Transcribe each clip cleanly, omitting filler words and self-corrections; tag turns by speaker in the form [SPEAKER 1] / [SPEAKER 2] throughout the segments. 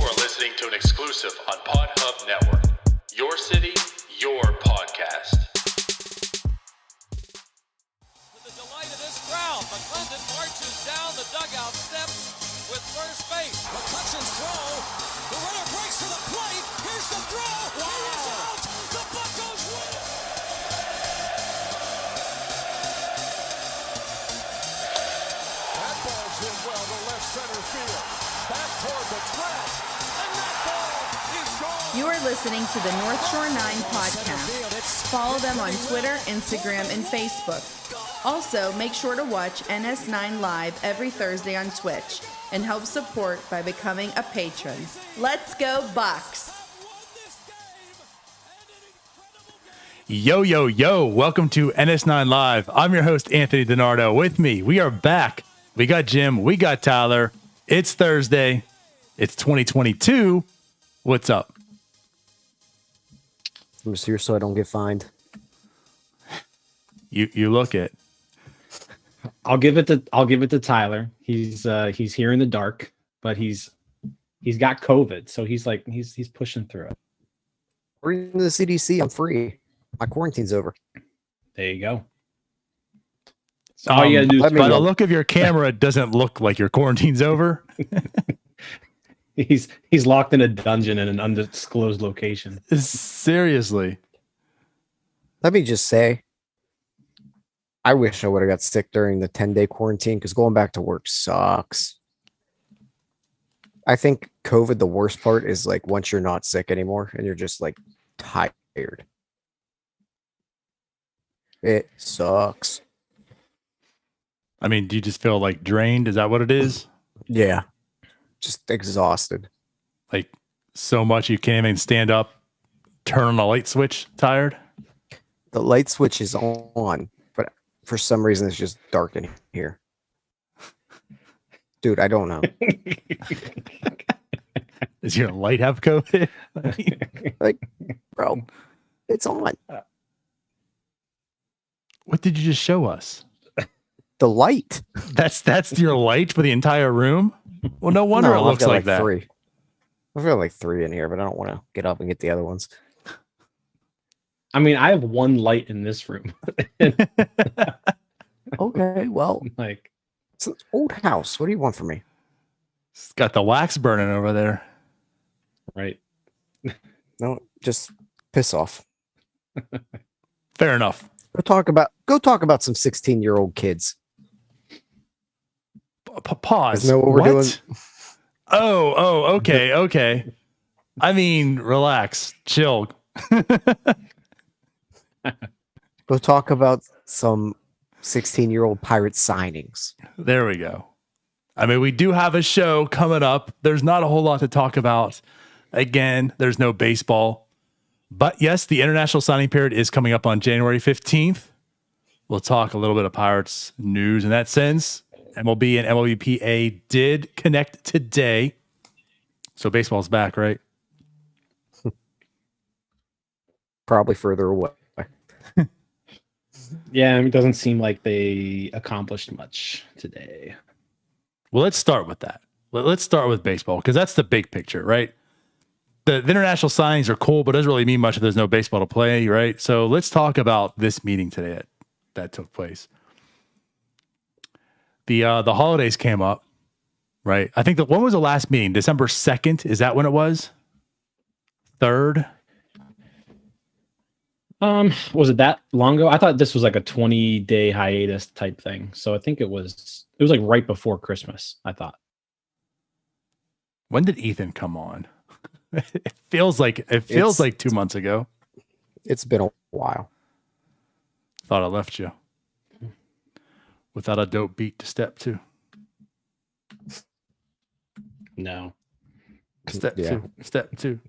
[SPEAKER 1] are listening to an exclusive on PodHub Network. Your city, your podcast.
[SPEAKER 2] To the delight of this crowd, McClendon marches down the dugout steps with first base. McCutcheon's throw. The runner breaks to the plate. Here's the throw. Wow. He is out. The Buccos win.
[SPEAKER 3] That ball's hit well to left center field. Back toward the track. And that ball is gone.
[SPEAKER 4] You are listening to the North Shore 9 podcast. Follow them on Twitter, Instagram, and Facebook. Also, make sure to watch NS9 Live every Thursday on Twitch and help support by becoming a patron. Let's go Bucks!
[SPEAKER 5] Yo, yo, yo. Welcome to NS9 Live. I'm your host, Anthony DiNardo. With me, we are back. We got Jim. We got Tyler. It's Thursday. It's 2022. What's up?
[SPEAKER 6] I'm just here so I don't get fined.
[SPEAKER 5] You look it.
[SPEAKER 7] I'll give it to Tyler. He's here in the dark, but he's got COVID, so he's pushing through it.
[SPEAKER 6] According to the CDC, I'm free. My quarantine's over.
[SPEAKER 7] There you go. So all you gotta do is
[SPEAKER 5] by the look of your camera, it doesn't look like your quarantine's over.
[SPEAKER 7] he's locked in a dungeon in an undisclosed location.
[SPEAKER 5] Seriously.
[SPEAKER 6] Let me just say, I wish I would have got sick during the 10-day quarantine because going back to work sucks. I think COVID, the worst part is like once you're not sick anymore and you're just like tired. It sucks.
[SPEAKER 5] I mean, do you just feel like drained? Is that what it is?
[SPEAKER 6] Yeah. Just exhausted.
[SPEAKER 5] Like so much you can't even stand up, turn on a light switch, tired?
[SPEAKER 6] The light switch is on, but for some reason it's just dark in here. Dude, I don't know.
[SPEAKER 5] Does your light have COVID?
[SPEAKER 6] Like, bro, it's on.
[SPEAKER 5] What did you just show us?
[SPEAKER 6] The light.
[SPEAKER 5] That's your light for the entire room? Well, no wonder it
[SPEAKER 6] I've
[SPEAKER 5] looks
[SPEAKER 6] got
[SPEAKER 5] like that.
[SPEAKER 6] Three. I've got like 3 in here, but I don't want to get up and get the other ones.
[SPEAKER 7] I mean, I have one light in this room.
[SPEAKER 6] Okay, well,
[SPEAKER 7] Like,
[SPEAKER 6] it's an old house. What do you want from me?
[SPEAKER 5] It's got the wax burning over there.
[SPEAKER 7] right.
[SPEAKER 6] No, just piss off.
[SPEAKER 5] Fair enough.
[SPEAKER 6] Go talk about some 16-year-old kids.
[SPEAKER 5] Pause.
[SPEAKER 6] Isn't that what we're doing?
[SPEAKER 5] Oh, okay. I mean, relax, chill.
[SPEAKER 6] Go talk about some 16-year-old pirate signings.
[SPEAKER 5] There we go. I mean, we do have a show coming up. There's not a whole lot to talk about. Again, there's no baseball. But yes, the international signing period is coming up on January 15th. We'll talk a little bit of Pirates news in that sense. MLB and MLBPA did connect today. So baseball's back, right?
[SPEAKER 6] Probably further away.
[SPEAKER 7] Yeah, it doesn't seem like they accomplished much today.
[SPEAKER 5] Well, let's start with that. Let's start with baseball because that's the big picture, right? The international signings are cool, but it doesn't really mean much if there's no baseball to play, right? So let's talk about this meeting today that took place. The holidays came up, right? I think when was the last meeting? December 2nd? Is that when it was? 3rd?
[SPEAKER 7] Was it that long ago? I thought this was like a 20-day hiatus type thing. So I think it was like right before Christmas, I thought.
[SPEAKER 5] When did Ethan come on? It feels like 2 months ago.
[SPEAKER 6] It's been a while.
[SPEAKER 5] Thought I left you without a dope beat to step to.
[SPEAKER 7] No.
[SPEAKER 5] Step two.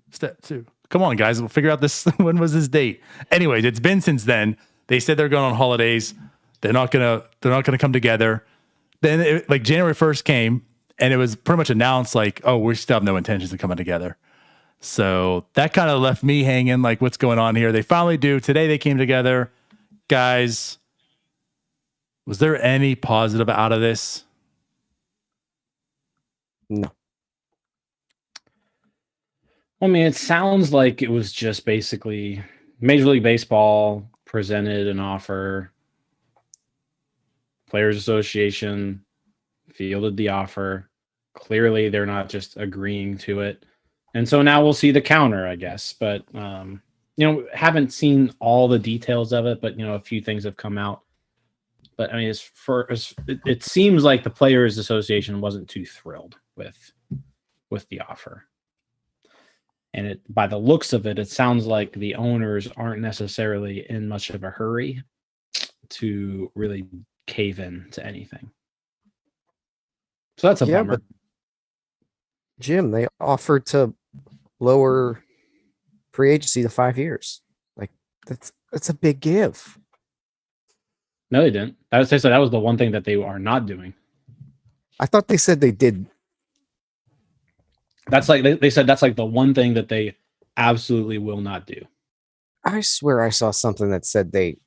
[SPEAKER 5] Come on, guys. We'll figure out this. When was this date? Anyways, it's been since then. They said they're going on holidays. They're not gonna come together. Then like January 1st came and it was pretty much announced like, oh, we still have no intentions of coming together. So that kind of left me hanging like, what's going on here? They finally do. Today they came together. Guys, was there any positive out of this?
[SPEAKER 6] No.
[SPEAKER 7] I mean, it sounds like it was just basically Major League Baseball presented an offer. Players Association fielded the offer. Clearly, they're not just agreeing to it. And so now we'll see the counter, I guess. But, haven't seen all the details of it, but, a few things have come out. But, I mean, it seems like the Players Association wasn't too thrilled with the offer. And by the looks of it, it sounds like the owners aren't necessarily in much of a hurry to really cave in to anything. So that's a bummer.
[SPEAKER 6] But Jim, they offered to lower free agency to 5 years. Like that's a big give.
[SPEAKER 7] No, they didn't. They said that was the one thing that they are not doing.
[SPEAKER 6] I thought they said they did.
[SPEAKER 7] That's like they said that's like the one thing that they absolutely will not do.
[SPEAKER 6] I swear I saw something that said they.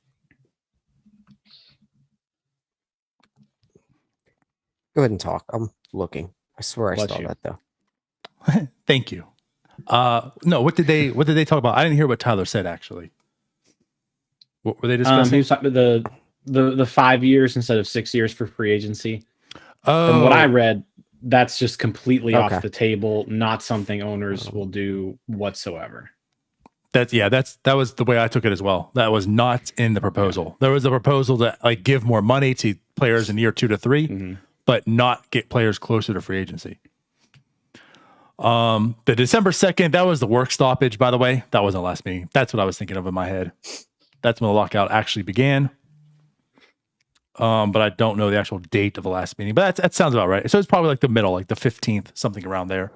[SPEAKER 6] Go ahead and talk. I'm looking. I swear I saw that though.
[SPEAKER 5] Thank you. No, what did they talk about? I didn't hear what Tyler said actually. What were they discussing?
[SPEAKER 7] He was talking about the 5 years instead of 6 years for free agency.
[SPEAKER 5] Oh.
[SPEAKER 7] From what I read, that's just completely off the table. Not something owners will do whatsoever.
[SPEAKER 5] That was the way I took it as well. That was not in the proposal. There was a proposal to give more money to players in year 2 to 3, but not get players closer to free agency. The December 2nd, that was the work stoppage, by the way. That wasn't the last meeting. That's what I was thinking of in my head. That's when the lockout actually began. But I don't know the actual date of the last meeting. But that sounds about right. So it's probably like the middle, like the 15th, something around there,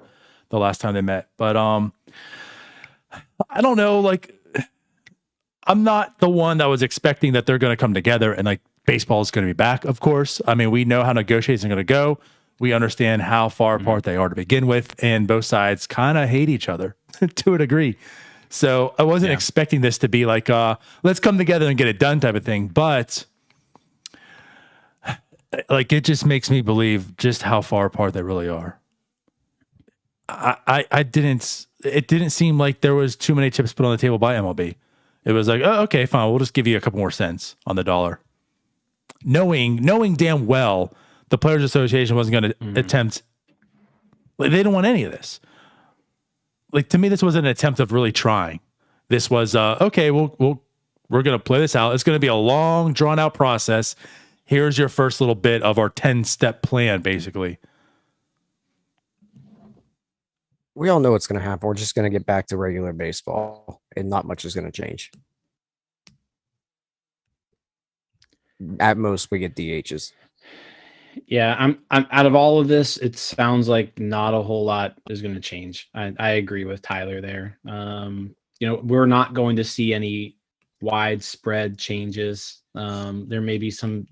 [SPEAKER 5] the last time they met. But I don't know. I'm not the one that was expecting that they're going to come together and baseball is going to be back. Of course, I mean we know how negotiations are going to go. We understand how far apart they are to begin with, and both sides kind of hate each other to a degree. So I wasn't expecting this to be let's come together and get it done type of thing. But it just makes me believe just how far apart they really are. It didn't seem like there was too many chips put on the table by MLB. It was like, oh, okay, fine. We'll just give you a couple more cents on the dollar. Knowing damn well the Players Association wasn't going to attempt, they didn't want any of this. To me, this wasn't an attempt of really trying. This was, okay, we're going to play this out. It's going to be a long, drawn out process. Here's your first little bit of our 10-step plan, basically.
[SPEAKER 6] We all know what's going to happen. We're just going to get back to regular baseball, and not much is going to change. At most, we get DHs.
[SPEAKER 7] Yeah, I'm out of all of this, it sounds like not a whole lot is going to change. I agree with Tyler there. We're not going to see any widespread changes. There may be some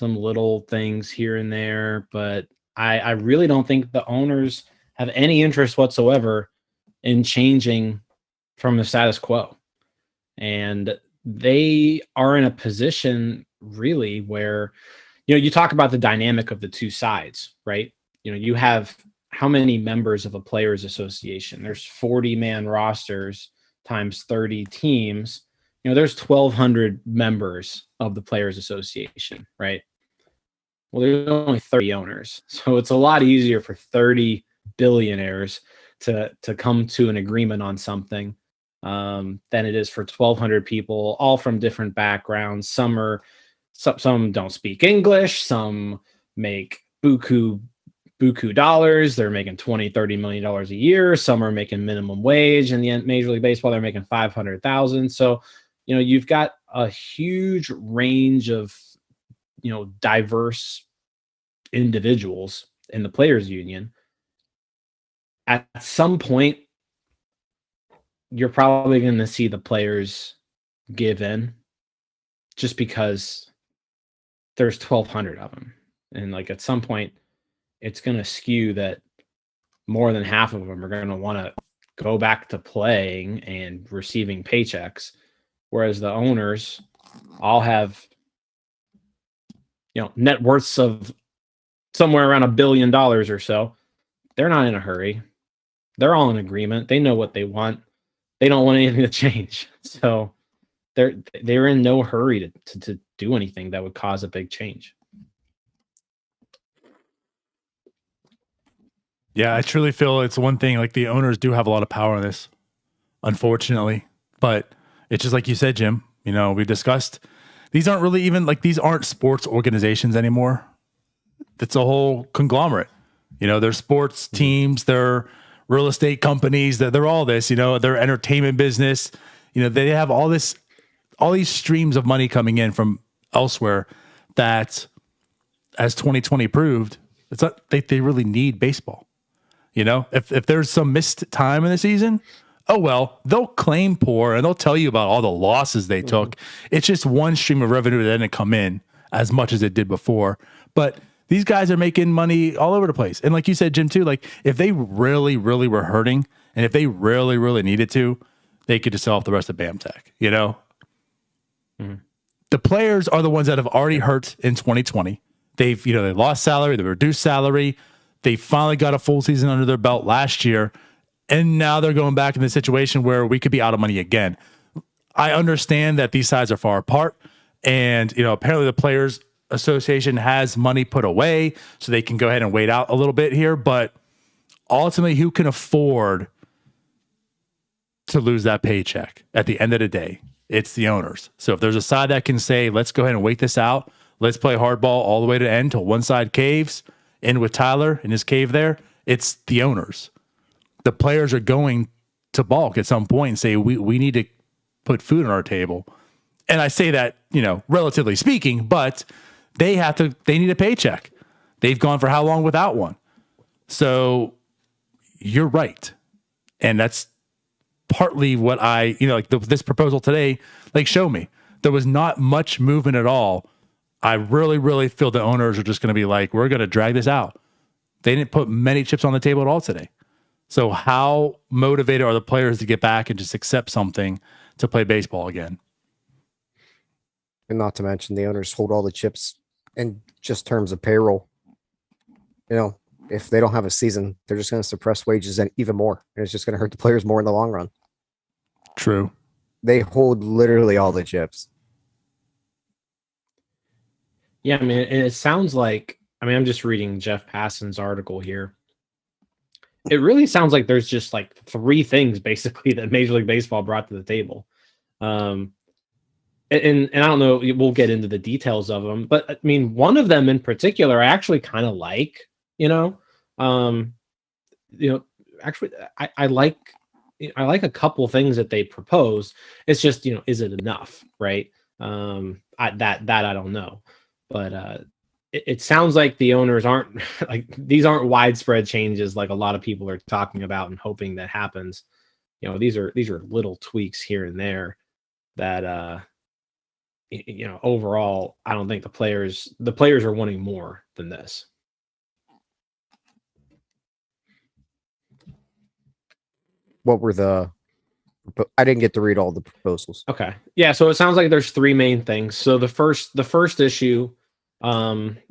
[SPEAKER 7] little things here and there, but I really don't think the owners have any interest whatsoever in changing from the status quo. And they are in a position really where, you talk about the dynamic of the two sides, right? You have how many members of a players association? There's 40-man rosters times 30 teams. There's 1,200 members of the players association, right? Well, there's only 30 owners. So it's a lot easier for 30 billionaires to come to an agreement on something than it is for 1,200 people, all from different backgrounds. Some don't speak English. Some make buku dollars. They're making $20-30 million a year. Some are making minimum wage. In the Major League Baseball, they're making $500,000. So, you've got a huge range of, diverse individuals in the players union. At some point, you're probably going to see the players give in just because there's 1,200 of them. And at some point, it's going to skew that more than half of them are going to want to go back to playing and receiving paychecks. Whereas the owners all have, net worths of somewhere around $1 billion or so. They're not in a hurry. they're all in agreement. They know what they want. They don't want anything to change. So they're in no hurry to do anything that would cause a big change.
[SPEAKER 5] Yeah, I truly feel it's one thing. Like the owners do have a lot of power in this, unfortunately. But it's just like you said, Jim. You know, we discussed these aren't really even like these aren't sports organizations anymore. It's a whole conglomerate. You know, they're sports teams, they're real estate companies, they're all this. You know, their entertainment business. You know, they have all these streams of money coming in from elsewhere. That, as 2020 proved, it's not they really need baseball. You know, if there's some missed time in the season, oh well, they'll claim poor and they'll tell you about all the losses they took. It's just one stream of revenue that didn't come in as much as it did before. But these guys are making money all over the place. And like you said, Jim, too, like if they really, really were hurting and if they really, really needed to, they could just sell off the rest of BAMTech, you know? The players are the ones that have already hurt in 2020. They lost salary, they reduced salary. They finally got a full season under their belt last year. And now they're going back in the situation where we could be out of money again. I understand that these sides are far apart. And, you know, apparently the Players Association has money put away so they can go ahead and wait out a little bit here. But ultimately, who can afford to lose that paycheck at the end of the day? It's the owners. So if there's a side that can say, let's go ahead and wait this out, let's play hardball all the way to the end till one side caves, in with Tyler in his cave there, it's the owners. The players are going to balk at some point and say, we need to put food on our table. And I say that, you know, relatively speaking, but they need a paycheck. They've gone for how long without one? So you're right. And that's partly what this proposal today, show me. There was not much movement at all. I really, really feel the owners are just going to be like, we're going to drag this out. They didn't put many chips on the table at all today. So how motivated are the players to get back and just accept something to play baseball again?
[SPEAKER 6] And not to mention the owners hold all the chips in just terms of payroll. You know, if they don't have a season, they're just going to suppress wages and even more. And it's just going to hurt the players more in the long run.
[SPEAKER 5] True.
[SPEAKER 6] They hold literally all the chips.
[SPEAKER 7] Yeah, I mean, it sounds like, I'm just reading Jeff Passan's article here. It really sounds like there's just like three things basically that Major League Baseball brought to the table. And I don't know, we'll get into the details of them, but I mean, one of them in particular, I actually kind of like, actually I like a couple things that they propose. It's just, is it enough? Right. I don't know. But it sounds like the owners aren't these aren't widespread changes like a lot of people are talking about and hoping that happens. These are little tweaks here and there that overall I don't think the players are wanting more than this.
[SPEAKER 6] What were I didn't get to read all the proposals.
[SPEAKER 7] Okay. Yeah, so it sounds like there's three main things. So the first issue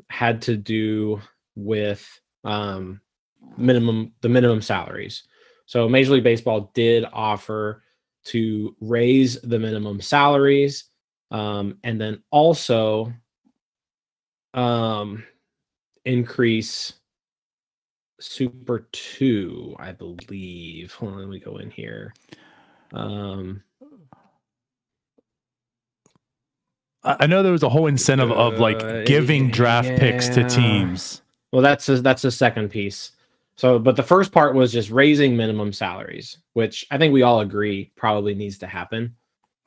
[SPEAKER 7] had to do with minimum salaries. So Major League Baseball did offer to raise the minimum salaries, and then also increase Super 2, I believe. Hold on, let me go in here.
[SPEAKER 5] I know there was a whole incentive of giving draft picks to teams.
[SPEAKER 7] Well, that's the second piece. So, but the first part was just raising minimum salaries, which I think we all agree probably needs to happen.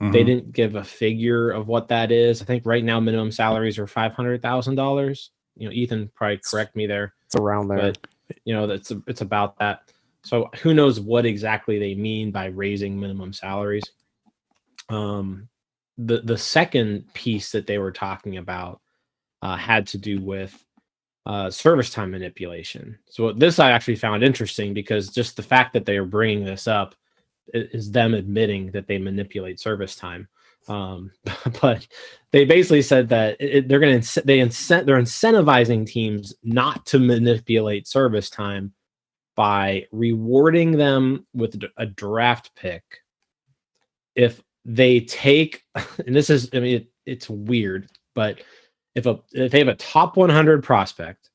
[SPEAKER 7] Mm-hmm. They didn't give a figure of what that is. I think right now minimum salaries are $500,000. Ethan probably correct me there.
[SPEAKER 6] It's around there.
[SPEAKER 7] But, it's about that. So who knows what exactly they mean by raising minimum salaries. The second piece that they were talking about had to do with service time manipulation. So this I actually found interesting because just the fact that they are bringing this up is them admitting that they manipulate service time. But they basically said that they're incentivizing teams not to manipulate service time by rewarding them with a draft pick if they take, and this is, I mean, it's weird, but if they have a top 100 prospect,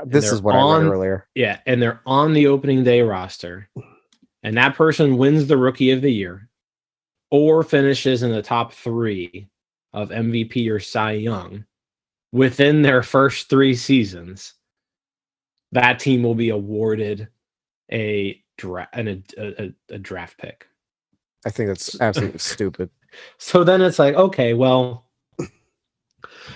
[SPEAKER 6] This is what I read earlier.
[SPEAKER 7] Yeah, and they're on the opening day roster, and that person wins the Rookie of the Year or finishes in the top 3 of MVP or Cy Young within their first 3 seasons, that team will be awarded a draft pick.
[SPEAKER 6] I think that's absolutely stupid.
[SPEAKER 7] So then it's like, okay, well,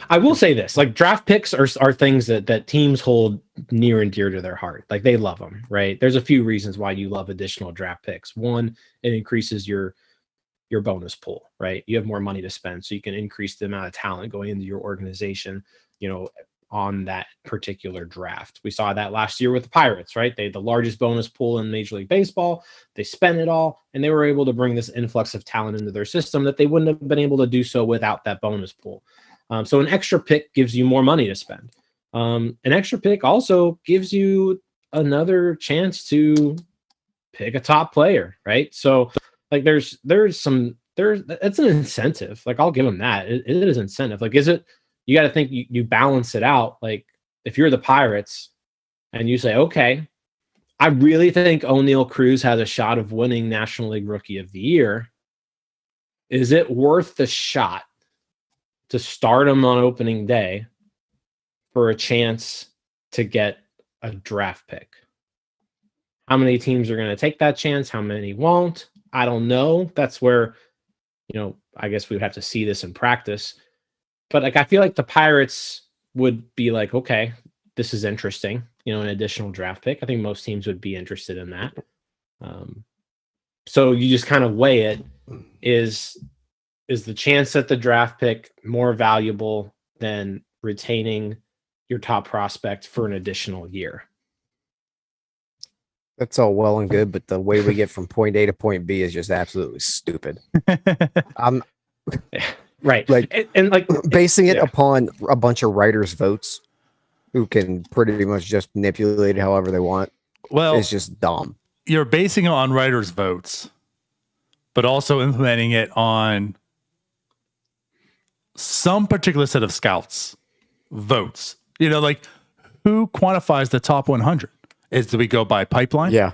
[SPEAKER 7] I will say this, like draft picks are things that teams hold near and dear to their heart. Like they love them, right? There's a few reasons why you love additional draft picks. One, it increases your bonus pool, right? You have more money to spend, so you can increase the amount of talent going into your organization, on that particular draft. We saw that last year with the Pirates, right? They had the largest bonus pool in Major League Baseball. They spent it all, and they were able to bring this influx of talent into their system that they wouldn't have been able to do so without that bonus pool. So an extra pick gives you more money to spend. An extra pick also gives you another chance to pick a top player, right? So like it's an incentive. Like I'll give them that. It is incentive. Like, you got to think you balance it out. Like if you're the Pirates and you say, okay, I really think O'Neal Cruz has a shot of winning National League Rookie of the Year. Is it worth the shot to start him on opening day for a chance to get a draft pick? How many teams are going to take that chance? How many won't? I don't know. That's where, I guess we would have to see this in practice. But like, I feel like the Pirates would be like, okay, this is interesting, an additional draft pick. I think most teams would be interested in that. So you just kind of weigh it. Is the chance at the draft pick more valuable than retaining your top prospect for an additional year?
[SPEAKER 6] That's all well and good, but the way we get from point A to point B is just absolutely stupid.
[SPEAKER 7] Right.
[SPEAKER 6] Like,
[SPEAKER 7] and like
[SPEAKER 6] basing it upon a bunch of writers' votes who can pretty much just manipulate it however they want.
[SPEAKER 5] Well,
[SPEAKER 6] it's just dumb.
[SPEAKER 5] You're basing it on writers' votes, but also implementing it on some particular set of scouts' votes. Like who quantifies the top 100? Do we go by pipeline?
[SPEAKER 6] Yeah.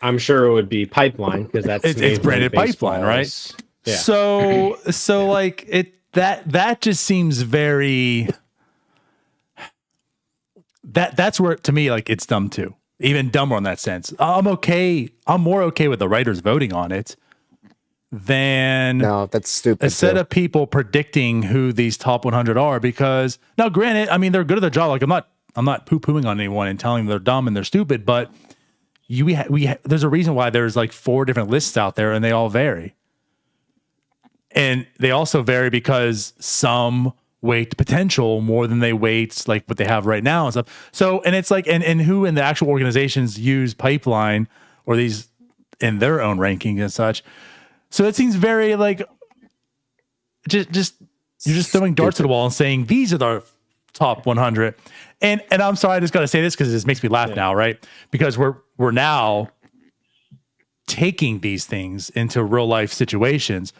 [SPEAKER 7] I'm sure it would be pipeline because it's
[SPEAKER 5] branded pipeline, right? Yeah. So like that just seems very that's where to me like it's dumb too. Even dumber in that sense. I'm more okay with the writers voting on it than
[SPEAKER 6] that's stupid.
[SPEAKER 5] A set of people predicting who these top 100 are, because now granted, I mean they're good at their job. Like I'm not poo-pooing on anyone and telling them they're dumb and they're stupid, but there's a reason why there's like 4 different lists out there and they all vary. And they also vary because some weight potential more than they weight like what they have right now and stuff. So, and it's like, and who in the actual organizations use pipeline or these in their own ranking and such. So it seems very like just you're just throwing darts at the wall and saying these are the top 100. And I'm sorry, I just got to say this because this makes me laugh now, right? Because we're now taking these things into real life situations.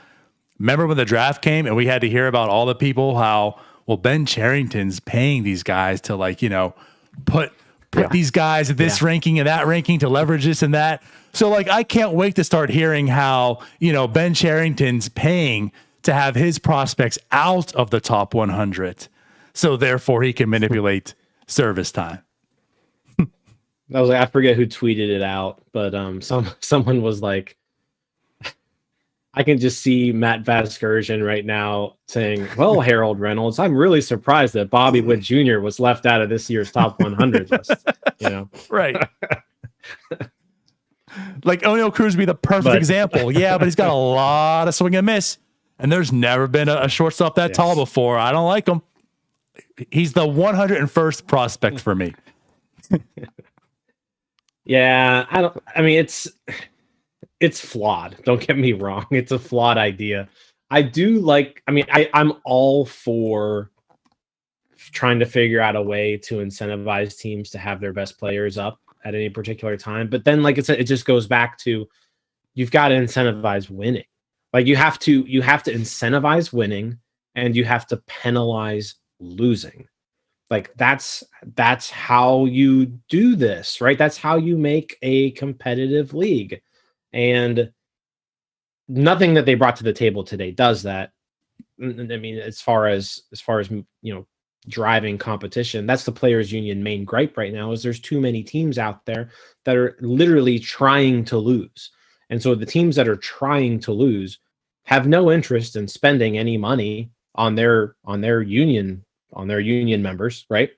[SPEAKER 5] Remember when the draft came and we had to hear about all the people how, well, Ben Cherington's paying these guys to like, put these guys at this ranking and that ranking to leverage this and that. So like, I can't wait to start hearing how, Ben Cherington's paying to have his prospects out of the top 100. So therefore he can manipulate service time.
[SPEAKER 7] I was like, I forget who tweeted it out, but someone was like, I can just see Matt Vasgersian right now saying, well, Harold Reynolds, I'm really surprised that Bobby Witt Jr. was left out of this year's top 100 list.
[SPEAKER 5] Right. Like O'Neal Cruz would be the perfect example. Yeah, but he's got a lot of swing and miss. And there's never been a shortstop that tall before. I don't like him. He's the 101st prospect for me.
[SPEAKER 7] Yeah, I mean, it's flawed. Don't get me wrong. It's a flawed idea. I'm all for trying to figure out a way to incentivize teams to have their best players up at any particular time. But then, like I said, it just goes back to you've got to incentivize winning. Like you have to incentivize winning, and you have to penalize losing. Like that's how you do this, right? That's how you make a competitive league. And nothing that they brought to the table today does that. I mean, as far as driving competition, that's the players union main gripe right now, is there's too many teams out there that are literally trying to lose. And so the teams that are trying to lose have no interest in spending any money on their union members, right?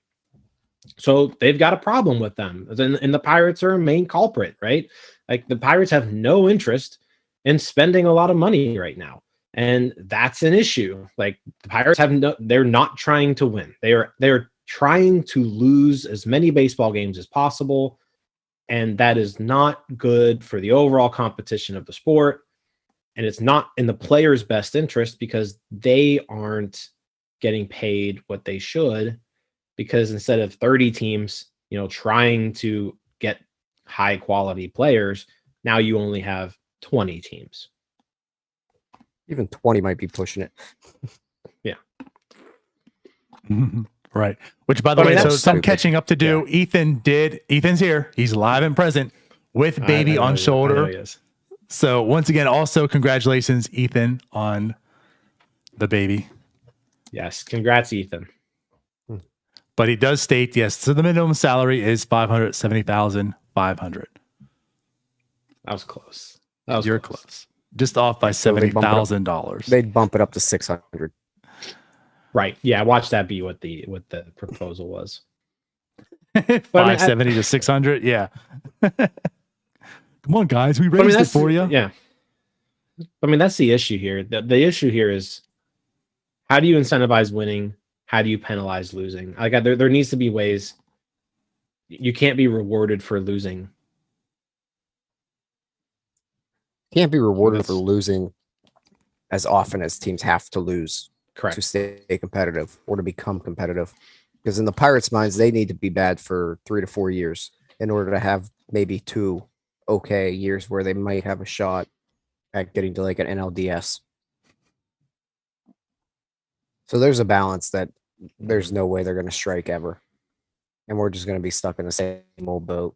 [SPEAKER 7] So they've got a problem with them. And the Pirates are a main culprit, right? Like the Pirates have no interest in spending a lot of money right now. And that's an issue. Like the Pirates they're not trying to win. They're trying to lose as many baseball games as possible. And that is not good for the overall competition of the sport. And it's not in the players' best interest, because they aren't getting paid what they should, because instead of 30 teams, trying to get high quality players, now you only have 20 teams.
[SPEAKER 6] Even 20 might be pushing it.
[SPEAKER 7] Yeah.
[SPEAKER 5] Right. Which, by the way, so some
[SPEAKER 6] stupid.
[SPEAKER 5] catching up to do. Yeah. Ethan's here. He's live and present with baby on shoulder.
[SPEAKER 7] He is.
[SPEAKER 5] So once again, also congratulations, Ethan, on the baby.
[SPEAKER 7] Yes. Congrats, Ethan.
[SPEAKER 5] But he does state, yes, so the minimum salary is $570,500.
[SPEAKER 7] That was close.
[SPEAKER 5] You're close. Just off by $70,000.
[SPEAKER 6] They'd bump it up to 600.
[SPEAKER 7] Right. Yeah. Watch that be what the proposal was.
[SPEAKER 5] 570 to 600. Yeah. Come on, guys. We raised it for you.
[SPEAKER 7] Yeah. I mean, that's the issue here. The issue here is, how do you incentivize winning? How do you penalize losing? Like there needs to be ways. You can't be rewarded for losing.
[SPEAKER 6] Can't be rewarded for losing as often as teams have to lose.
[SPEAKER 7] Correct.
[SPEAKER 6] To stay competitive or to become competitive. Because in the Pirates' minds, they need to be bad for 3 to 4 years in order to have maybe 2 okay years where they might have a shot at getting to like an NLDS. So there's a balance that there's no way they're going to strike ever. And we're just going to be stuck in the same old boat.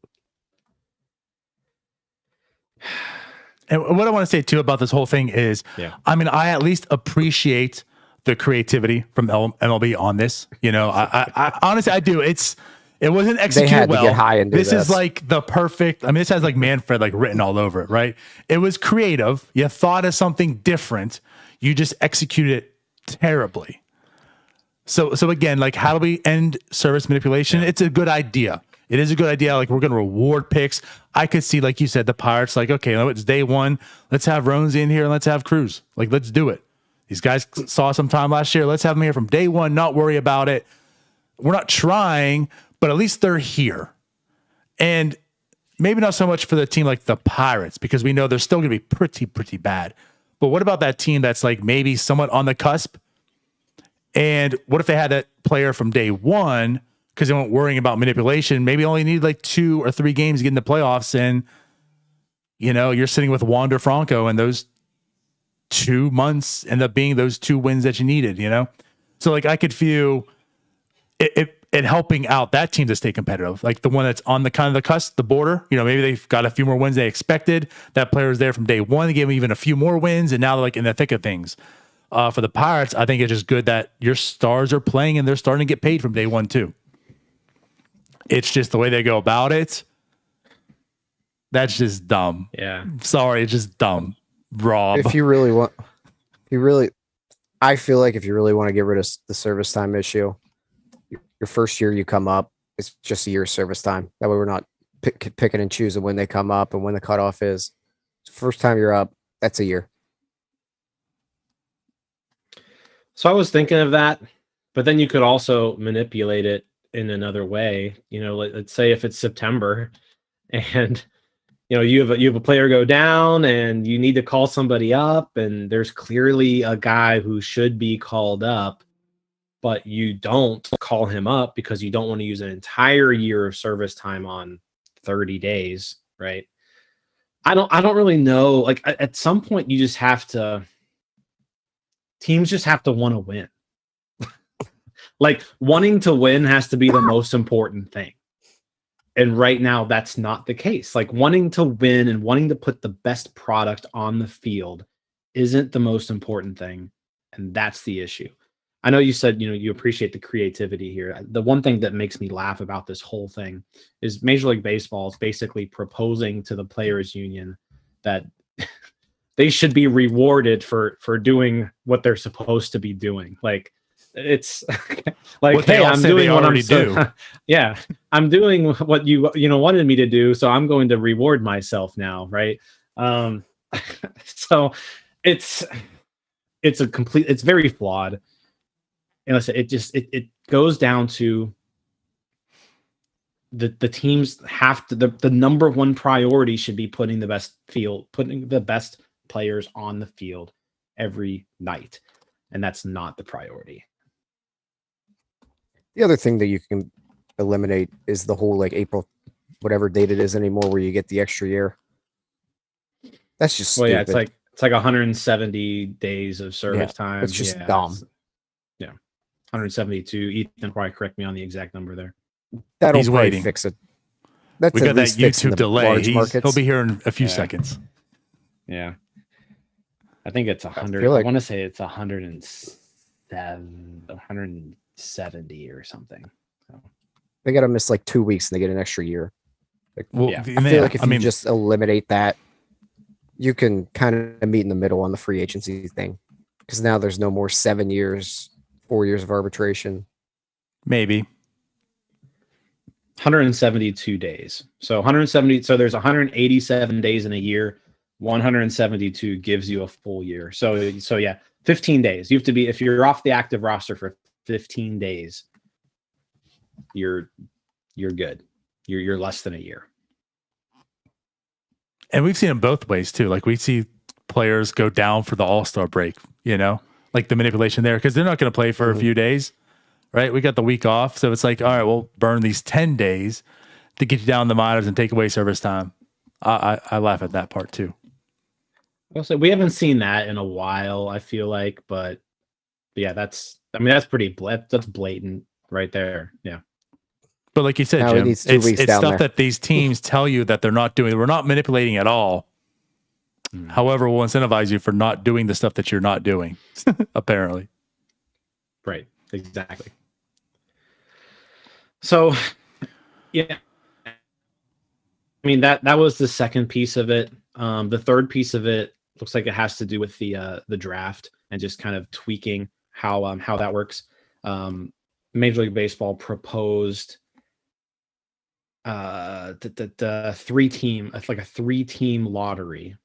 [SPEAKER 5] And what I want to say too about this whole thing is, I mean, I at least appreciate the creativity from MLB on this. I honestly, I do. It wasn't executed
[SPEAKER 6] they had
[SPEAKER 5] well.
[SPEAKER 6] To get high into
[SPEAKER 5] this is like the perfect. I mean, this has like Manfred like written all over it, right? It was creative. You thought of something different. You just executed it terribly. So again, like, how do we end service manipulation? It's a good idea. It is a good idea. Like, we're going to reward picks. I could see, like you said, the Pirates, like, okay, it's day one. Let's have Rones in here and let's have Cruz. Like, let's do it. These guys saw some time last year. Let's have them here from day one, not worry about it. We're not trying, but at least they're here. And maybe not so much for the team like the Pirates, because we know they're still going to be pretty bad. But what about that team that's like maybe somewhat on the cusp? And what if they had that player from day one, because they weren't worrying about manipulation, maybe only need like 2 or 3 games to get in the playoffs, and you're sitting with Wander Franco, and those 2 months end up being those 2 wins that you needed, So like, I could feel it helping out that team to stay competitive, like the one that's on the kind of the cusp, the border. Maybe they've got a few more wins they expected. That player was there from day one. They gave them even a few more wins, and now they're like in the thick of things. For the Pirates, I think it's just good that your stars are playing and they're starting to get paid from day one too. It's just the way they go about it. That's just dumb.
[SPEAKER 7] Yeah.
[SPEAKER 5] Sorry, it's just dumb. Rob.
[SPEAKER 6] I feel like if you really want to get rid of the service time issue, your first year you come up, it's just a year's service time. That way we're not picking and choosing when they come up and when the cutoff is. First time you're up, that's a year.
[SPEAKER 7] So I was thinking of that, but then you could also manipulate it in another way. Let's say if it's September and you have a player go down and you need to call somebody up, and there's clearly a guy who should be called up, but you don't call him up because you don't want to use an entire year of service time on 30 days, right? I don't really know. Like at some point teams just have to want to win. Like wanting to win has to be the most important thing. And right now that's not the case. Like wanting to win and wanting to put the best product on the field isn't the most important thing. And that's the issue. I know you said, you appreciate the creativity here. The one thing that makes me laugh about this whole thing is Major League Baseball is basically proposing to the players union that they should be rewarded for doing what they're supposed to be doing. Like it's like,
[SPEAKER 5] what they
[SPEAKER 7] hey,
[SPEAKER 5] all
[SPEAKER 7] I'm
[SPEAKER 5] say
[SPEAKER 7] doing
[SPEAKER 5] they
[SPEAKER 7] what
[SPEAKER 5] already
[SPEAKER 7] I'm
[SPEAKER 5] do.
[SPEAKER 7] yeah, I'm doing what you wanted me to do, so I'm going to reward myself now, right? So it's very flawed. And listen, it goes down to the teams have to the number one priority should be putting the best players on the field every night, and that's not the priority.
[SPEAKER 6] The other thing that you can eliminate is the whole like April, whatever date it is anymore, where you get the extra year. That's just stupid.
[SPEAKER 7] Yeah, it's like 170 days of service time.
[SPEAKER 6] It's just dumb.
[SPEAKER 7] 172. Ethan probably correct me on the exact number there.
[SPEAKER 6] That'll
[SPEAKER 5] He's
[SPEAKER 6] probably
[SPEAKER 5] waiting.
[SPEAKER 6] fix it. That's
[SPEAKER 5] We
[SPEAKER 6] at
[SPEAKER 5] got that
[SPEAKER 6] least fixing
[SPEAKER 5] YouTube
[SPEAKER 6] the
[SPEAKER 5] delay.
[SPEAKER 6] large markets.
[SPEAKER 5] He'll be here in a few seconds.
[SPEAKER 7] Yeah. I think it's 100.
[SPEAKER 6] feel like-
[SPEAKER 7] I want to say it's 170 or something. So,
[SPEAKER 6] They got to miss like 2 weeks and they get an extra year.
[SPEAKER 5] Well,
[SPEAKER 7] Yeah.
[SPEAKER 6] I feel like if you just eliminate that, you can kind of meet in the middle on the free agency thing, because now there's no more 7 years, 4 years of arbitration.
[SPEAKER 5] maybe
[SPEAKER 7] 172 days. So 170. So there's 187 days in a year. 172 gives you a full year. So yeah, 15 days. You have to be, if you're off the active roster for 15 days, you're good. You're less than a year.
[SPEAKER 5] And we've seen them both ways too. Like we see players go down for the All-Star break, like the manipulation there, because they're not going to play for a few days, right? We got the week off. So it's like, all right, we'll burn these 10 days to get you down the minors and take away service time. I laugh at that part too.
[SPEAKER 7] Also, we haven't seen that in a while, I feel like, but yeah, that's pretty that's blatant right there. Yeah.
[SPEAKER 5] But like you said,
[SPEAKER 6] Now he
[SPEAKER 5] Jim,
[SPEAKER 6] needs 2 weeks
[SPEAKER 5] it's
[SPEAKER 6] down
[SPEAKER 5] stuff
[SPEAKER 6] there.
[SPEAKER 5] that these teams tell you that they're not doing. We're not manipulating at all. However, we'll incentivize you for not doing the stuff that you're not doing, apparently.
[SPEAKER 7] Right. Exactly. So, yeah. I mean, that was the second piece of it. The third piece of it looks like it has to do with the draft and just kind of tweaking how that works. Major League Baseball proposed the three-team lottery,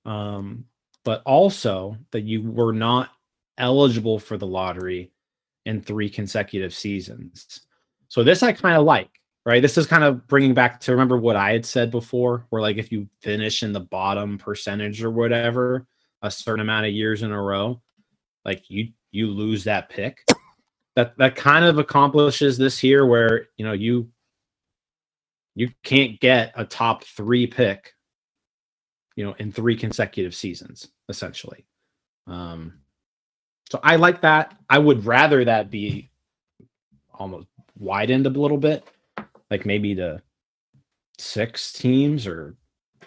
[SPEAKER 7] but also that you were not eligible for the lottery in 3 consecutive seasons. So this I kind of like, right? This is kind of bringing back to, remember what I had said before, where like if you finish in the bottom percentage or whatever a certain amount of years in a row, like you lose that pick. That kind of accomplishes this here, where you can't get a top 3 pick, in 3 consecutive seasons, essentially. So I like that. I would rather that be almost widened a little bit, like maybe to 6 teams or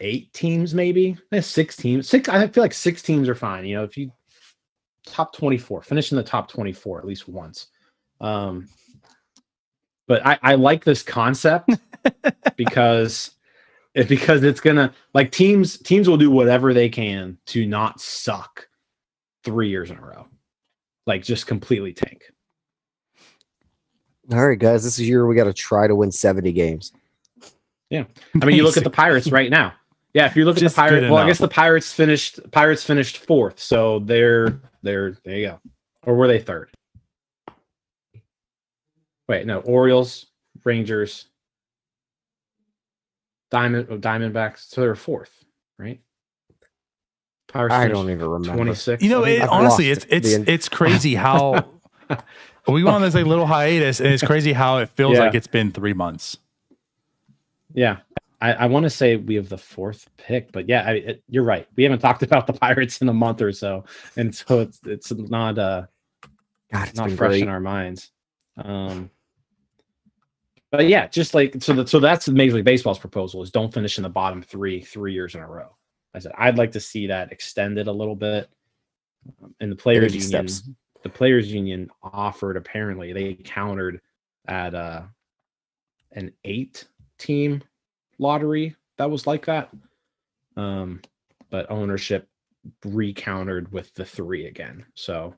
[SPEAKER 7] 8 teams, maybe 6 teams. I feel like 6 teams are fine. If you top 24, finish in the top 24 at least once. But I like this concept because it's gonna, like, teams will do whatever they can to not suck 3 years in a row, like just completely tank.
[SPEAKER 6] All right, guys, this is year we got to try to win 70 games.
[SPEAKER 7] Yeah, I mean, you look at the Pirates right now. Yeah, if you look at the
[SPEAKER 5] Just good
[SPEAKER 7] Pirates, well, I
[SPEAKER 5] enough.
[SPEAKER 7] guess the Pirates finished 4th, so they're there you go. Or were they 3rd? Wait, no, Orioles, Rangers, Diamondbacks, so they're 4th, right? Pirates
[SPEAKER 6] I
[SPEAKER 7] finished
[SPEAKER 6] don't even remember.
[SPEAKER 7] 26.
[SPEAKER 5] Honestly,
[SPEAKER 6] lost
[SPEAKER 5] it's crazy how we went on this like little hiatus, and it's crazy how it feels
[SPEAKER 7] Yeah.
[SPEAKER 5] like it's been 3 months.
[SPEAKER 7] Yeah. I want to say we have the 4th pick, but yeah, you're right. We haven't talked about the Pirates in a month or so, and so it's not
[SPEAKER 6] God, it's
[SPEAKER 7] not
[SPEAKER 6] been
[SPEAKER 7] fresh
[SPEAKER 6] great.
[SPEAKER 7] in our minds. But yeah, just like so that's Major League Baseball's proposal is don't finish in the bottom 3 years in a row. I said I'd like to see that extended a little bit. And the players union, the players union offered, apparently they countered at an 8-team lottery that was like that. But ownership recountered with the 3 again. So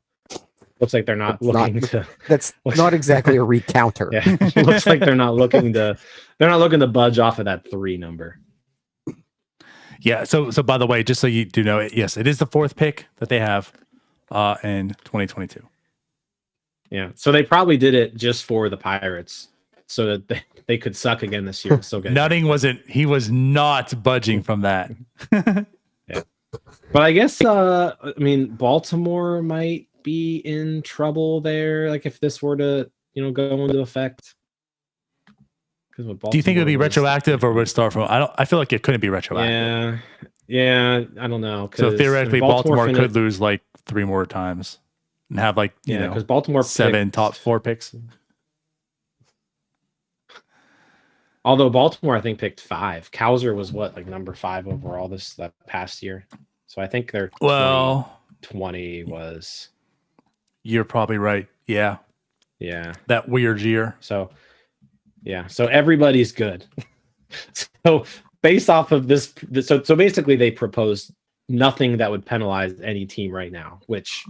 [SPEAKER 7] looks like they're not looking to.
[SPEAKER 6] That's not exactly a recounter.
[SPEAKER 7] Yeah, looks like they're not looking to budge off of that 3 number.
[SPEAKER 5] Yeah. So by the way, just so you do know, yes, it is the 4th pick that they have in 2022.
[SPEAKER 7] Yeah. So they probably did it just for the Pirates, so that they could suck again this year and still get.
[SPEAKER 5] Nutting he was not budging from that.
[SPEAKER 7] Yeah. But I guess Baltimore might be in trouble there, like if this were to go into effect.
[SPEAKER 5] Do you think it would be retroactive or would it start from? I feel like it couldn't be retroactive.
[SPEAKER 7] Yeah, I don't know.
[SPEAKER 5] So theoretically, Baltimore could lose like 3 more times and have because
[SPEAKER 7] Baltimore
[SPEAKER 5] 7 top 4 picks.
[SPEAKER 7] Although Baltimore, I think, picked 5. Cowser was number 5 overall that past year. So I think their 20 was.
[SPEAKER 5] You're probably right. Yeah.
[SPEAKER 7] Yeah.
[SPEAKER 5] That weird year.
[SPEAKER 7] So, yeah. So everybody's good. So based off of this, so basically they proposed nothing that would penalize any team right now, which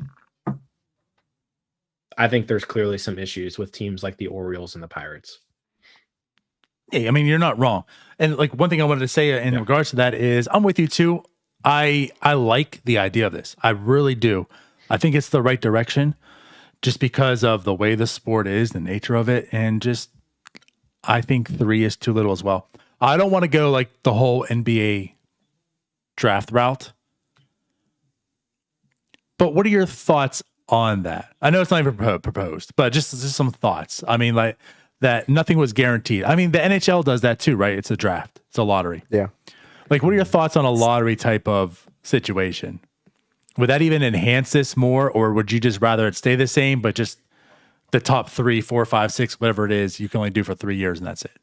[SPEAKER 7] I think there's clearly some issues with teams like the Orioles and the Pirates.
[SPEAKER 5] Yeah, I mean, you're not wrong. And one thing I wanted to say in regards to that is I'm with you too. I like the idea of this. I really do. I think it's the right direction just because of the way the sport is, the nature of it, and just I think 3 is too little as well. I don't want to go like the whole NBA draft route. But what are your thoughts on that? I know it's not even proposed, but just some thoughts. I mean, like that nothing was guaranteed. I mean, the NHL does that too, right? It's a draft. It's a lottery.
[SPEAKER 6] Yeah.
[SPEAKER 5] Like, what are your thoughts on a lottery type of situation? Would that even enhance this more, or would you just rather it stay the same, but just the top 3, 4, 5, 6, whatever it is, you can only do for 3 years and that's it?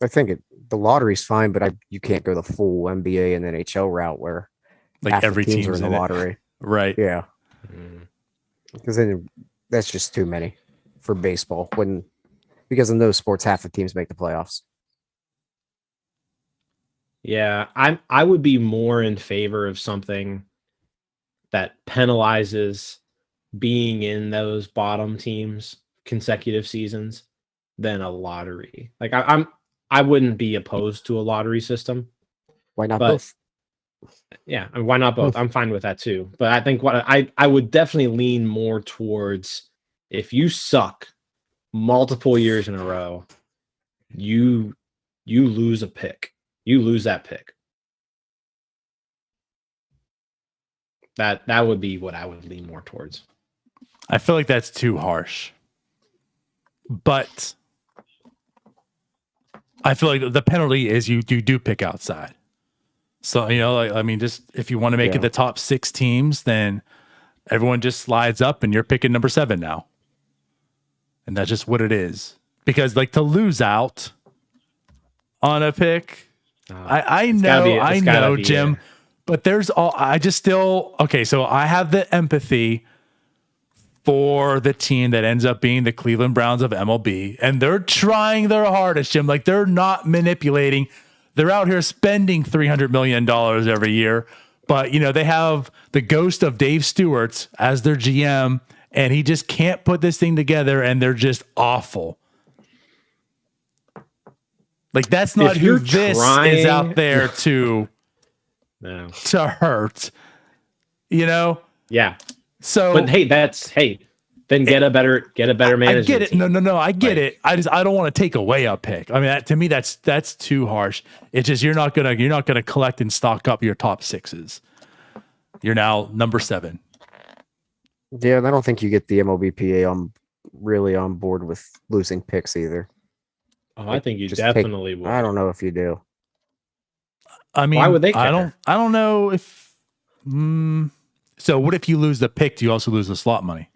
[SPEAKER 6] I think the lottery's fine, but you can't go the full NBA and NHL route where
[SPEAKER 5] like every
[SPEAKER 6] teams are in the
[SPEAKER 5] it.
[SPEAKER 6] lottery.
[SPEAKER 5] Right.
[SPEAKER 6] Yeah. Because then that's just too many for baseball. Because in those sports, half the teams make the playoffs.
[SPEAKER 7] Yeah, I would be more in favor of something that penalizes being in those bottom teams consecutive seasons than a lottery. Like I wouldn't be opposed to a lottery system.
[SPEAKER 6] Why not both?
[SPEAKER 7] Yeah, and why not both? I'm fine with that too. But I think what I would definitely lean more towards, if you suck multiple years in a row, you lose a pick. You lose that pick. That would be what I would lean more towards.
[SPEAKER 5] I feel like that's too harsh. But I feel like the penalty is you do pick outside. So, just if you want to make it the top 6 teams, then everyone just slides up and you're picking number 7 now. And that's just what it is. Because to lose out on a pick, I know, Jim, but so I have the empathy for the team that ends up being the Cleveland Browns of MLB, and they're trying their hardest, Jim. Like, they're not manipulating. They're out here spending $300 million every year, but they have the ghost of Dave Stewart as their GM, and he just can't put this thing together, and they're just awful. Like, that's not who this is out there to hurt,
[SPEAKER 7] Yeah.
[SPEAKER 5] So,
[SPEAKER 7] but then get a better management.
[SPEAKER 5] I get it.
[SPEAKER 7] Team.
[SPEAKER 5] No, I get it. I don't want to take away a pick. I mean, to me, that's too harsh. It's just you're not gonna collect and stock up your top 6s. You're now number 7.
[SPEAKER 6] Yeah, and I don't think you get the MLBPA really on board with losing picks either.
[SPEAKER 7] Oh, I think you
[SPEAKER 6] Just
[SPEAKER 7] definitely would.
[SPEAKER 6] I don't know if you do.
[SPEAKER 5] I mean,
[SPEAKER 7] Why would they care?
[SPEAKER 5] I don't know if. So what if you lose the pick? Do you also lose the slot money?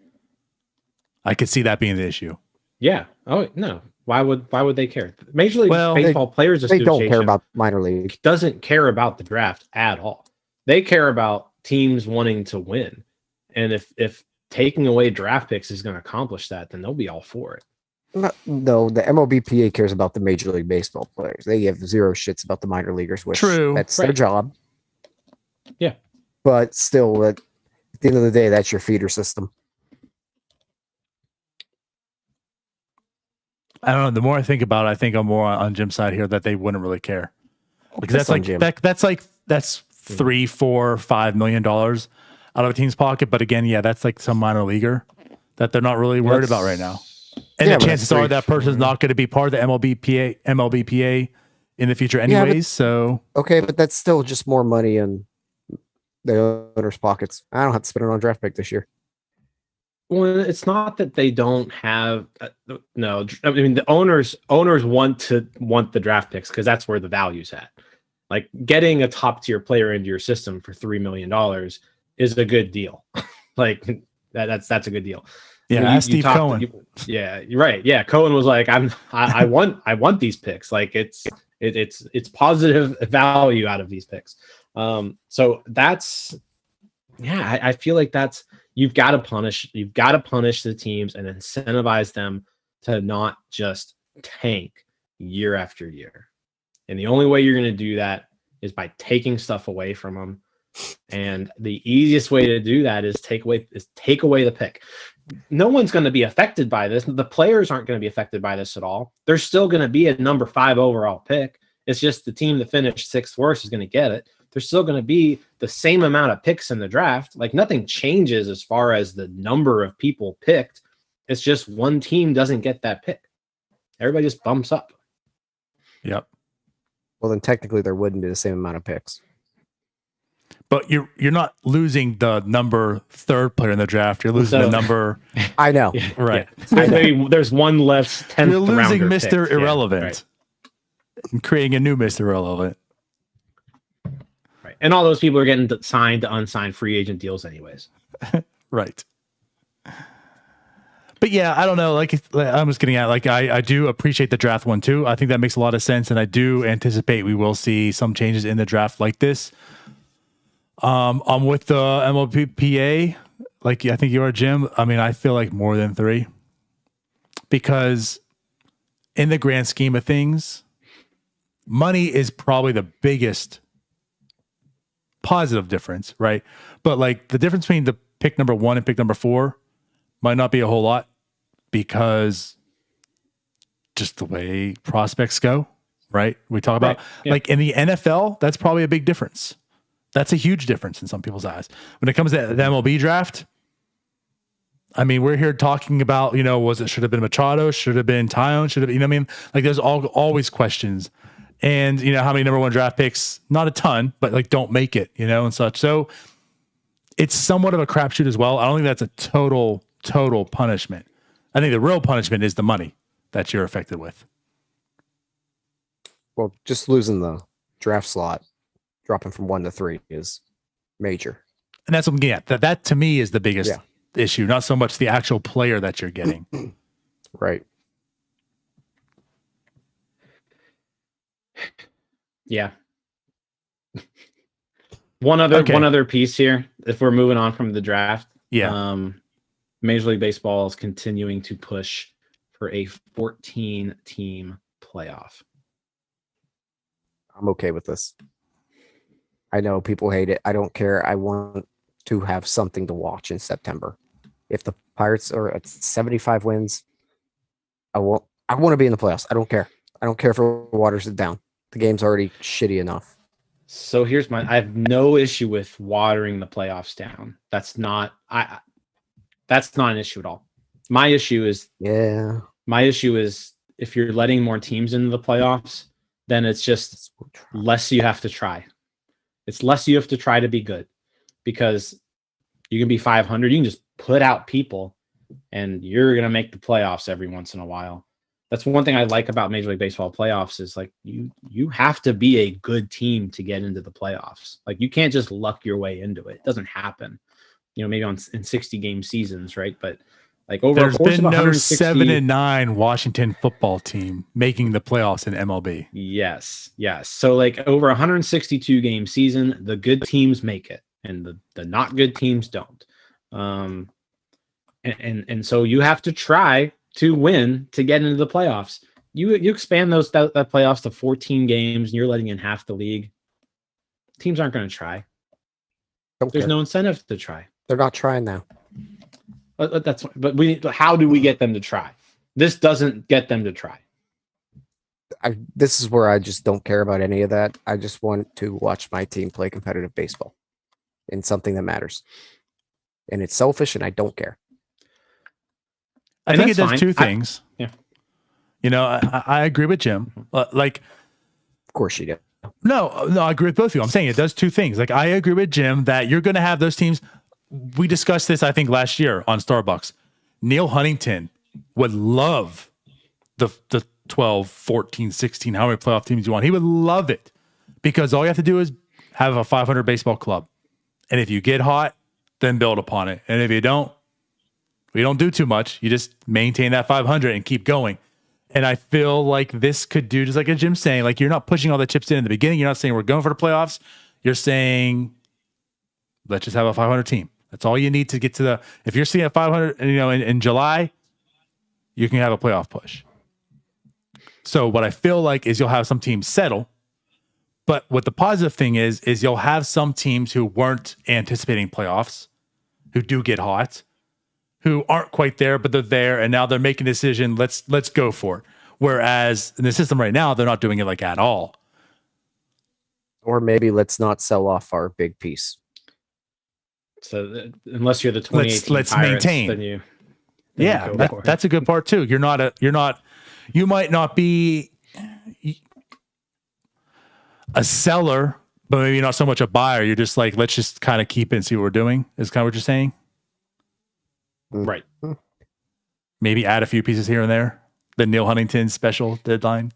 [SPEAKER 5] I could see that being the issue.
[SPEAKER 7] Yeah. Oh no. Why would they care? Major League
[SPEAKER 5] Well,
[SPEAKER 7] Baseball Players
[SPEAKER 6] They don't care
[SPEAKER 7] Association
[SPEAKER 6] about minor league.
[SPEAKER 7] doesn't care about the draft at all. They care about teams wanting to win, and if taking away draft picks is going to accomplish that, then they'll be all for it.
[SPEAKER 6] No, the MLBPA cares about the Major League Baseball players. They have zero shits about the minor leaguers, which
[SPEAKER 5] True.
[SPEAKER 6] that's their job.
[SPEAKER 7] Yeah.
[SPEAKER 6] But still, at the end of the day, that's your feeder system.
[SPEAKER 5] I don't know. The more I think about it, I think I'm more on Jim's side here that they wouldn't really care because that's
[SPEAKER 6] on
[SPEAKER 5] like
[SPEAKER 6] Jim.
[SPEAKER 5] that's $3, $4, $5 million out of a team's pocket. But again, yeah, that's like some minor leaguer that they're not really worried about right now. And
[SPEAKER 6] Yeah,
[SPEAKER 5] the
[SPEAKER 6] but
[SPEAKER 5] chances
[SPEAKER 6] that's
[SPEAKER 5] are that person's not going to be part of the MLBPA in the future
[SPEAKER 6] Yeah,
[SPEAKER 5] anyways. So
[SPEAKER 6] Okay, but that's still just more money in the owners' pockets. I don't have to spend it on draft pick this year.
[SPEAKER 7] Well, it's not that they don't have no. I mean, the owners want the draft picks because that's where the value's at. Like getting a top tier player into your system for $3 million is a good deal. Like that's a good deal.
[SPEAKER 5] yeah,
[SPEAKER 7] You
[SPEAKER 5] ask Steve
[SPEAKER 7] talked-
[SPEAKER 5] Cohen.
[SPEAKER 7] yeah, you're right. Yeah, Cohen was like, I want these picks. Like it's positive value out of these picks. So that's I feel like that's you've got to punish the teams and incentivize them to not just tank year after year. And the only way you're going to do that is by taking stuff away from them. And the easiest way to do that is take away the pick. No one's going to be affected by this. The players aren't going to be affected by this at all. There's still going to be a number 5 overall pick. It's just the team that finished 6th worst is going to get it. There's still going to be the same amount of picks in the draft. Like nothing changes as far as the number of people picked. It's just one team doesn't get that pick. Everybody just bumps up.
[SPEAKER 5] Yep.
[SPEAKER 6] Well, then technically there wouldn't be the same amount of picks.
[SPEAKER 5] But you're not losing the number 3rd player in the draft. You're losing the number
[SPEAKER 6] I know.
[SPEAKER 5] right.
[SPEAKER 7] Yeah. Maybe there's one less 10th
[SPEAKER 5] You're losing
[SPEAKER 7] rounder
[SPEAKER 5] Mr.
[SPEAKER 7] picked. Yeah,
[SPEAKER 5] Irrelevant
[SPEAKER 7] right.
[SPEAKER 5] and creating a new Mr. Irrelevant.
[SPEAKER 7] Right. And all those people are getting signed to unsigned free agent deals anyways.
[SPEAKER 5] Right. But yeah, I don't know. Like I'm just getting at, like I do appreciate the draft one too. I think that makes a lot of sense, and I do anticipate we will see some changes in the draft like this. I'm with the MLBPA. Like I think you are, Jim. I mean, I feel like more than 3 because in the grand scheme of things, money is probably the biggest positive difference, right? But like the difference between the pick number 1 and pick number 4 might not be a whole lot because just the way prospects go, right? We talk about like in the NFL, that's probably a big difference. That's a huge difference in some people's eyes. When it comes to the MLB draft, I mean, we're here talking about, should have been Machado, should have been Tyone, should have, what I mean? Like there's always questions. And how many number 1 draft picks? Not a ton, but like don't make it, and such. So it's somewhat of a crapshoot as well. I don't think that's a total punishment. I think the real punishment is the money that you're affected with.
[SPEAKER 6] Well, just losing the draft slot, dropping from 1 to 3 is major.
[SPEAKER 5] And that's what I'm getting at. That to me is the biggest issue, not so much the actual player that you're getting.
[SPEAKER 6] Right.
[SPEAKER 7] Yeah. One other piece here, if we're moving on from the draft.
[SPEAKER 5] Yeah.
[SPEAKER 7] Major League Baseball is continuing to push for a 14-team playoff.
[SPEAKER 6] I'm okay with this. I know people hate it. I don't care. I want to have something to watch in September. If the Pirates are at 75 wins, I want to be in the playoffs. I don't care. I don't care if it waters it down. The game's already shitty enough.
[SPEAKER 7] So I have no issue with watering the playoffs down. That's not an issue at all. My issue is if you're letting more teams into the playoffs, then it's just less you have to try. It's less you have to try to be good because you can be 500. You can just put out people and you're going to make the playoffs every once in a while. That's one thing I like about Major League Baseball playoffs is like you have to be a good team to get into the playoffs. Like you can't just luck your way into it. It doesn't happen. Maybe in 60 game seasons, right? But like over
[SPEAKER 5] There's
[SPEAKER 7] a course
[SPEAKER 5] been
[SPEAKER 7] of
[SPEAKER 5] no
[SPEAKER 7] 160
[SPEAKER 5] 7-9 Washington football team making the playoffs in MLB.
[SPEAKER 7] Yes. So like over 162 game season, the good teams make it and the not good teams don't. And so you have to try to win to get into the playoffs. You expand that playoffs to 14 games and you're letting in half the league. Teams aren't going to try. There's no incentive to try.
[SPEAKER 6] They're not trying now.
[SPEAKER 7] How do we get them to try? This doesn't get them to try.
[SPEAKER 6] This is where I just don't care about any of that. I just want to watch my team play competitive baseball in something that matters. And it's selfish and I don't care.
[SPEAKER 5] I think it does two things. I agree with Jim.
[SPEAKER 6] Of course you do.
[SPEAKER 5] No, I agree with both of you. I'm saying it does two things. Like I agree with Jim that you're going to have those teams. We discussed this, I think, last year on Starbucks. Neil Huntington would love the 12, 14, 16, how many playoff teams you want. He would love it because all you have to do is have a 500 baseball club. And if you get hot, then build upon it. And if you don't, we don't do too much. You just maintain that 500 and keep going. And I feel like this could do, just like a Jim saying, like you're not pushing all the chips in the beginning. You're not saying we're going for the playoffs. You're saying, let's just have a 500 team. That's all you need to get to the, if you're seeing a 500, in July, you can have a playoff push. So what I feel like is you'll have some teams settle. But what the positive thing is you'll have some teams who weren't anticipating playoffs, who do get hot, who aren't quite there, but they're there, and now they're making a decision. Let's go for it. Whereas in the system right now, they're not doing it like at all.
[SPEAKER 6] Or maybe let's not sell off our big piece.
[SPEAKER 7] So unless you're the 2018
[SPEAKER 5] let's
[SPEAKER 7] Pirates,
[SPEAKER 5] maintain.
[SPEAKER 7] Then
[SPEAKER 5] That's a good part too. You might not be a seller, but maybe not so much a buyer. You're just like, let's just kind of keep it and see what we're doing. Is kind of what you're saying.
[SPEAKER 7] Right.
[SPEAKER 5] Maybe add a few pieces here and there. The Neil Huntington special deadline.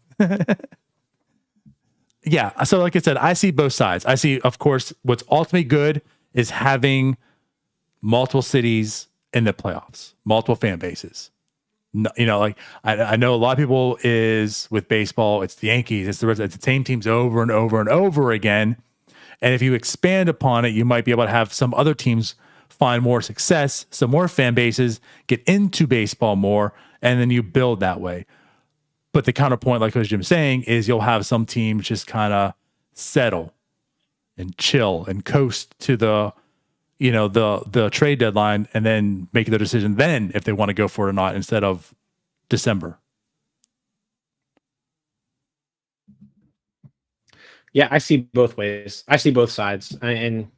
[SPEAKER 5] Yeah. So like I said, I see both sides. I see, of course, what's ultimately good is having multiple cities in the playoffs, multiple fan bases. Like I know a lot of people is with baseball, it's the Yankees, it's the same teams over and over and over again. And if you expand upon it, you might be able to have some other teams find more success, some more fan bases, get into baseball more, and then you build that way. But the counterpoint, like as Jim's saying, is you'll have some teams just kind of settle and chill and coast to the trade deadline and then make their decision then if they want to go for it or not instead of December.
[SPEAKER 7] Yeah, I see both ways. I see both sides. And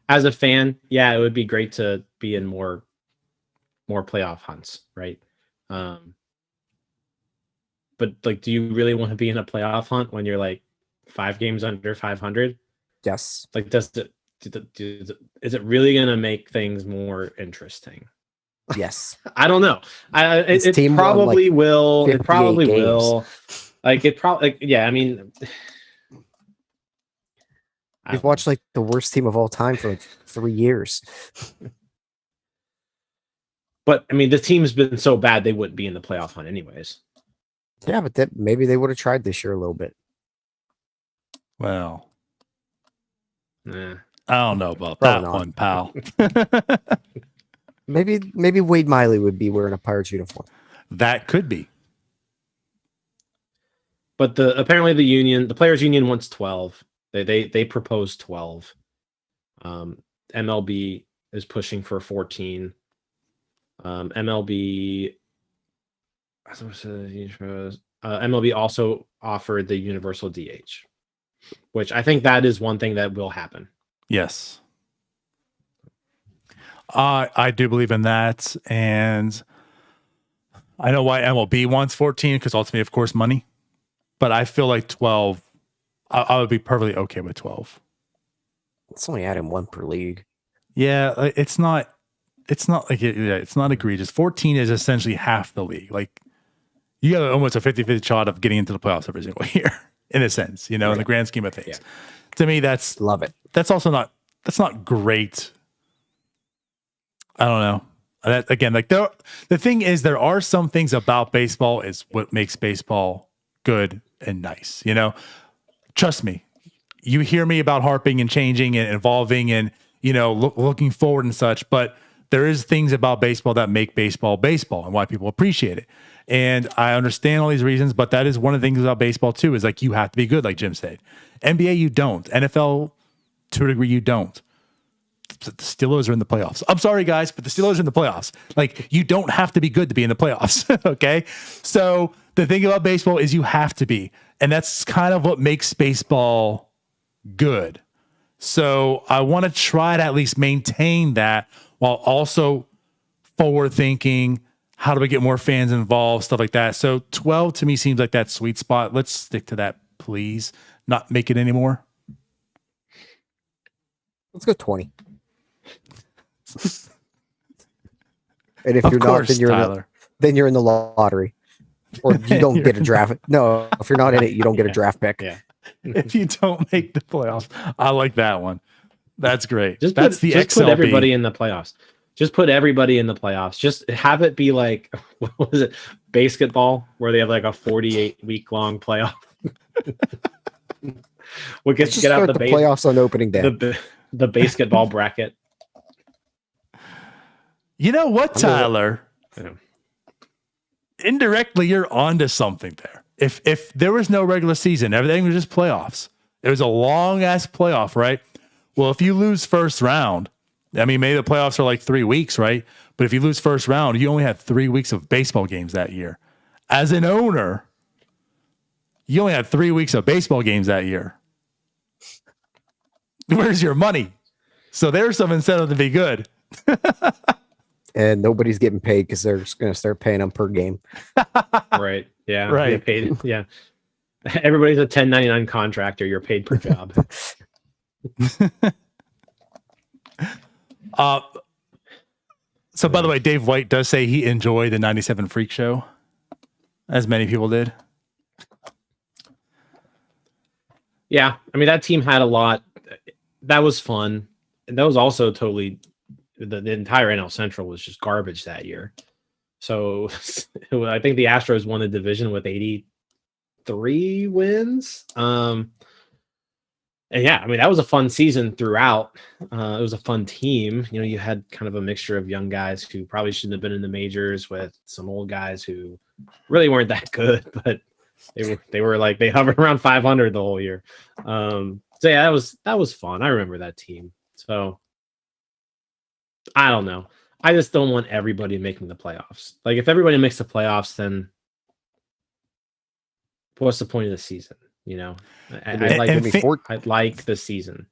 [SPEAKER 7] as a fan, yeah, it would be great to be in more playoff hunts, right? But like, do you really want to be in a playoff hunt when you're like 5 games under 500?
[SPEAKER 6] Yes.
[SPEAKER 7] Like, is it really going to make things more interesting?
[SPEAKER 6] Yes.
[SPEAKER 7] I don't know. It probably will. It probably will. Like, it probably, yeah, I mean,
[SPEAKER 6] we've watched like the worst team of all time for like 3 years.
[SPEAKER 7] But I mean, the team's been so bad they wouldn't be in the playoff hunt anyways.
[SPEAKER 6] Yeah, but maybe they would have tried this year a little bit.
[SPEAKER 5] Well,
[SPEAKER 7] Nah.
[SPEAKER 5] I don't know about
[SPEAKER 6] Probably
[SPEAKER 5] that
[SPEAKER 6] not.
[SPEAKER 5] one, pal.
[SPEAKER 6] Maybe Wade Miley would be wearing a Pirates uniform.
[SPEAKER 5] That could be.
[SPEAKER 7] But apparently the players union wants 12. They proposed 12. MLB is pushing for 14. MLB also offered the universal DH, which I think that is one thing that will happen.
[SPEAKER 5] Yes. I do believe in that. And I know why MLB wants 14, because ultimately, of course, money. But I feel like 12, I would be perfectly okay with 12.
[SPEAKER 6] It's only adding 1 per league.
[SPEAKER 5] Yeah, it's not egregious. 14 is essentially half the league. Like, you have almost a 50-50 shot of getting into the playoffs every single year, in a sense, in the grand scheme of things.
[SPEAKER 7] Yeah.
[SPEAKER 5] To me, that's
[SPEAKER 6] Love it.
[SPEAKER 5] That's also that's not great. I don't know. That, again, like the thing is, there are some things about baseball is what makes baseball good and nice. Trust me. You hear me about harping and changing and evolving and looking forward and such, but there is things about baseball that make baseball and why people appreciate it. And I understand all these reasons, but that is one of the things about baseball too, is like, you have to be good, like Jim said. NBA, you don't. NFL, to a degree, you don't. The Steelers are in the playoffs. I'm sorry, guys, but the Steelers are in the playoffs. Like, you don't have to be good to be in the playoffs. Okay. So the thing about baseball is you have to be, and that's kind of what makes baseball good. So I want to try to at least maintain that while also forward thinking. How do we get more fans involved? Stuff like that. So 12 to me seems like that sweet spot. Let's stick to that, please. Not make it anymore.
[SPEAKER 6] Let's go 20. And if you're not, then you're in the lottery, or you don't get a draft. No, if you're not in it, you don't get a draft pick.
[SPEAKER 7] Yeah.
[SPEAKER 5] If you don't make the playoffs, I like that one. That's great.
[SPEAKER 7] Just
[SPEAKER 5] put
[SPEAKER 7] everybody in the playoffs. Just put everybody in the playoffs. Just have it be like, what was it, basketball, where they have like a 48-week-long playoff. What gets
[SPEAKER 6] Let's
[SPEAKER 7] get out
[SPEAKER 6] the
[SPEAKER 7] the
[SPEAKER 6] playoffs on opening day.
[SPEAKER 7] The basketball bracket.
[SPEAKER 5] You know what, Tyler? Indirectly, you're onto something there. If there was no regular season, everything was just playoffs. It was a long ass playoff, right? Well, if you lose first round, I mean, maybe the playoffs are like 3 weeks, right? But if you lose first round, you only had 3 weeks of baseball games that year. As an owner, you only had 3 weeks of baseball games that year. Where's your money? So there's some incentive to be good.
[SPEAKER 6] And nobody's getting paid because they're just going to start paying them per game.
[SPEAKER 7] Right. Yeah.
[SPEAKER 5] Right.
[SPEAKER 7] Get paid. Yeah. Everybody's a 1099 contractor. You're paid per job.
[SPEAKER 5] So by the way, Dave White does say he enjoyed the 97 Freak Show, as many people did.
[SPEAKER 7] Yeah. I mean, that team had a lot. That was fun. And that was also totally, the entire NL Central was just garbage that year. So I think the Astros won the division with 83 wins. And yeah, I mean, that was a fun season throughout. It was a fun team. You had kind of a mixture of young guys who probably shouldn't have been in the majors with some old guys who really weren't that good, but they were like, they hovered around 500 the whole year. So yeah, that was fun. I remember that team. So I don't know. I just don't want everybody making the playoffs. Like, if everybody makes the playoffs, then what's the point of the season? I like the season.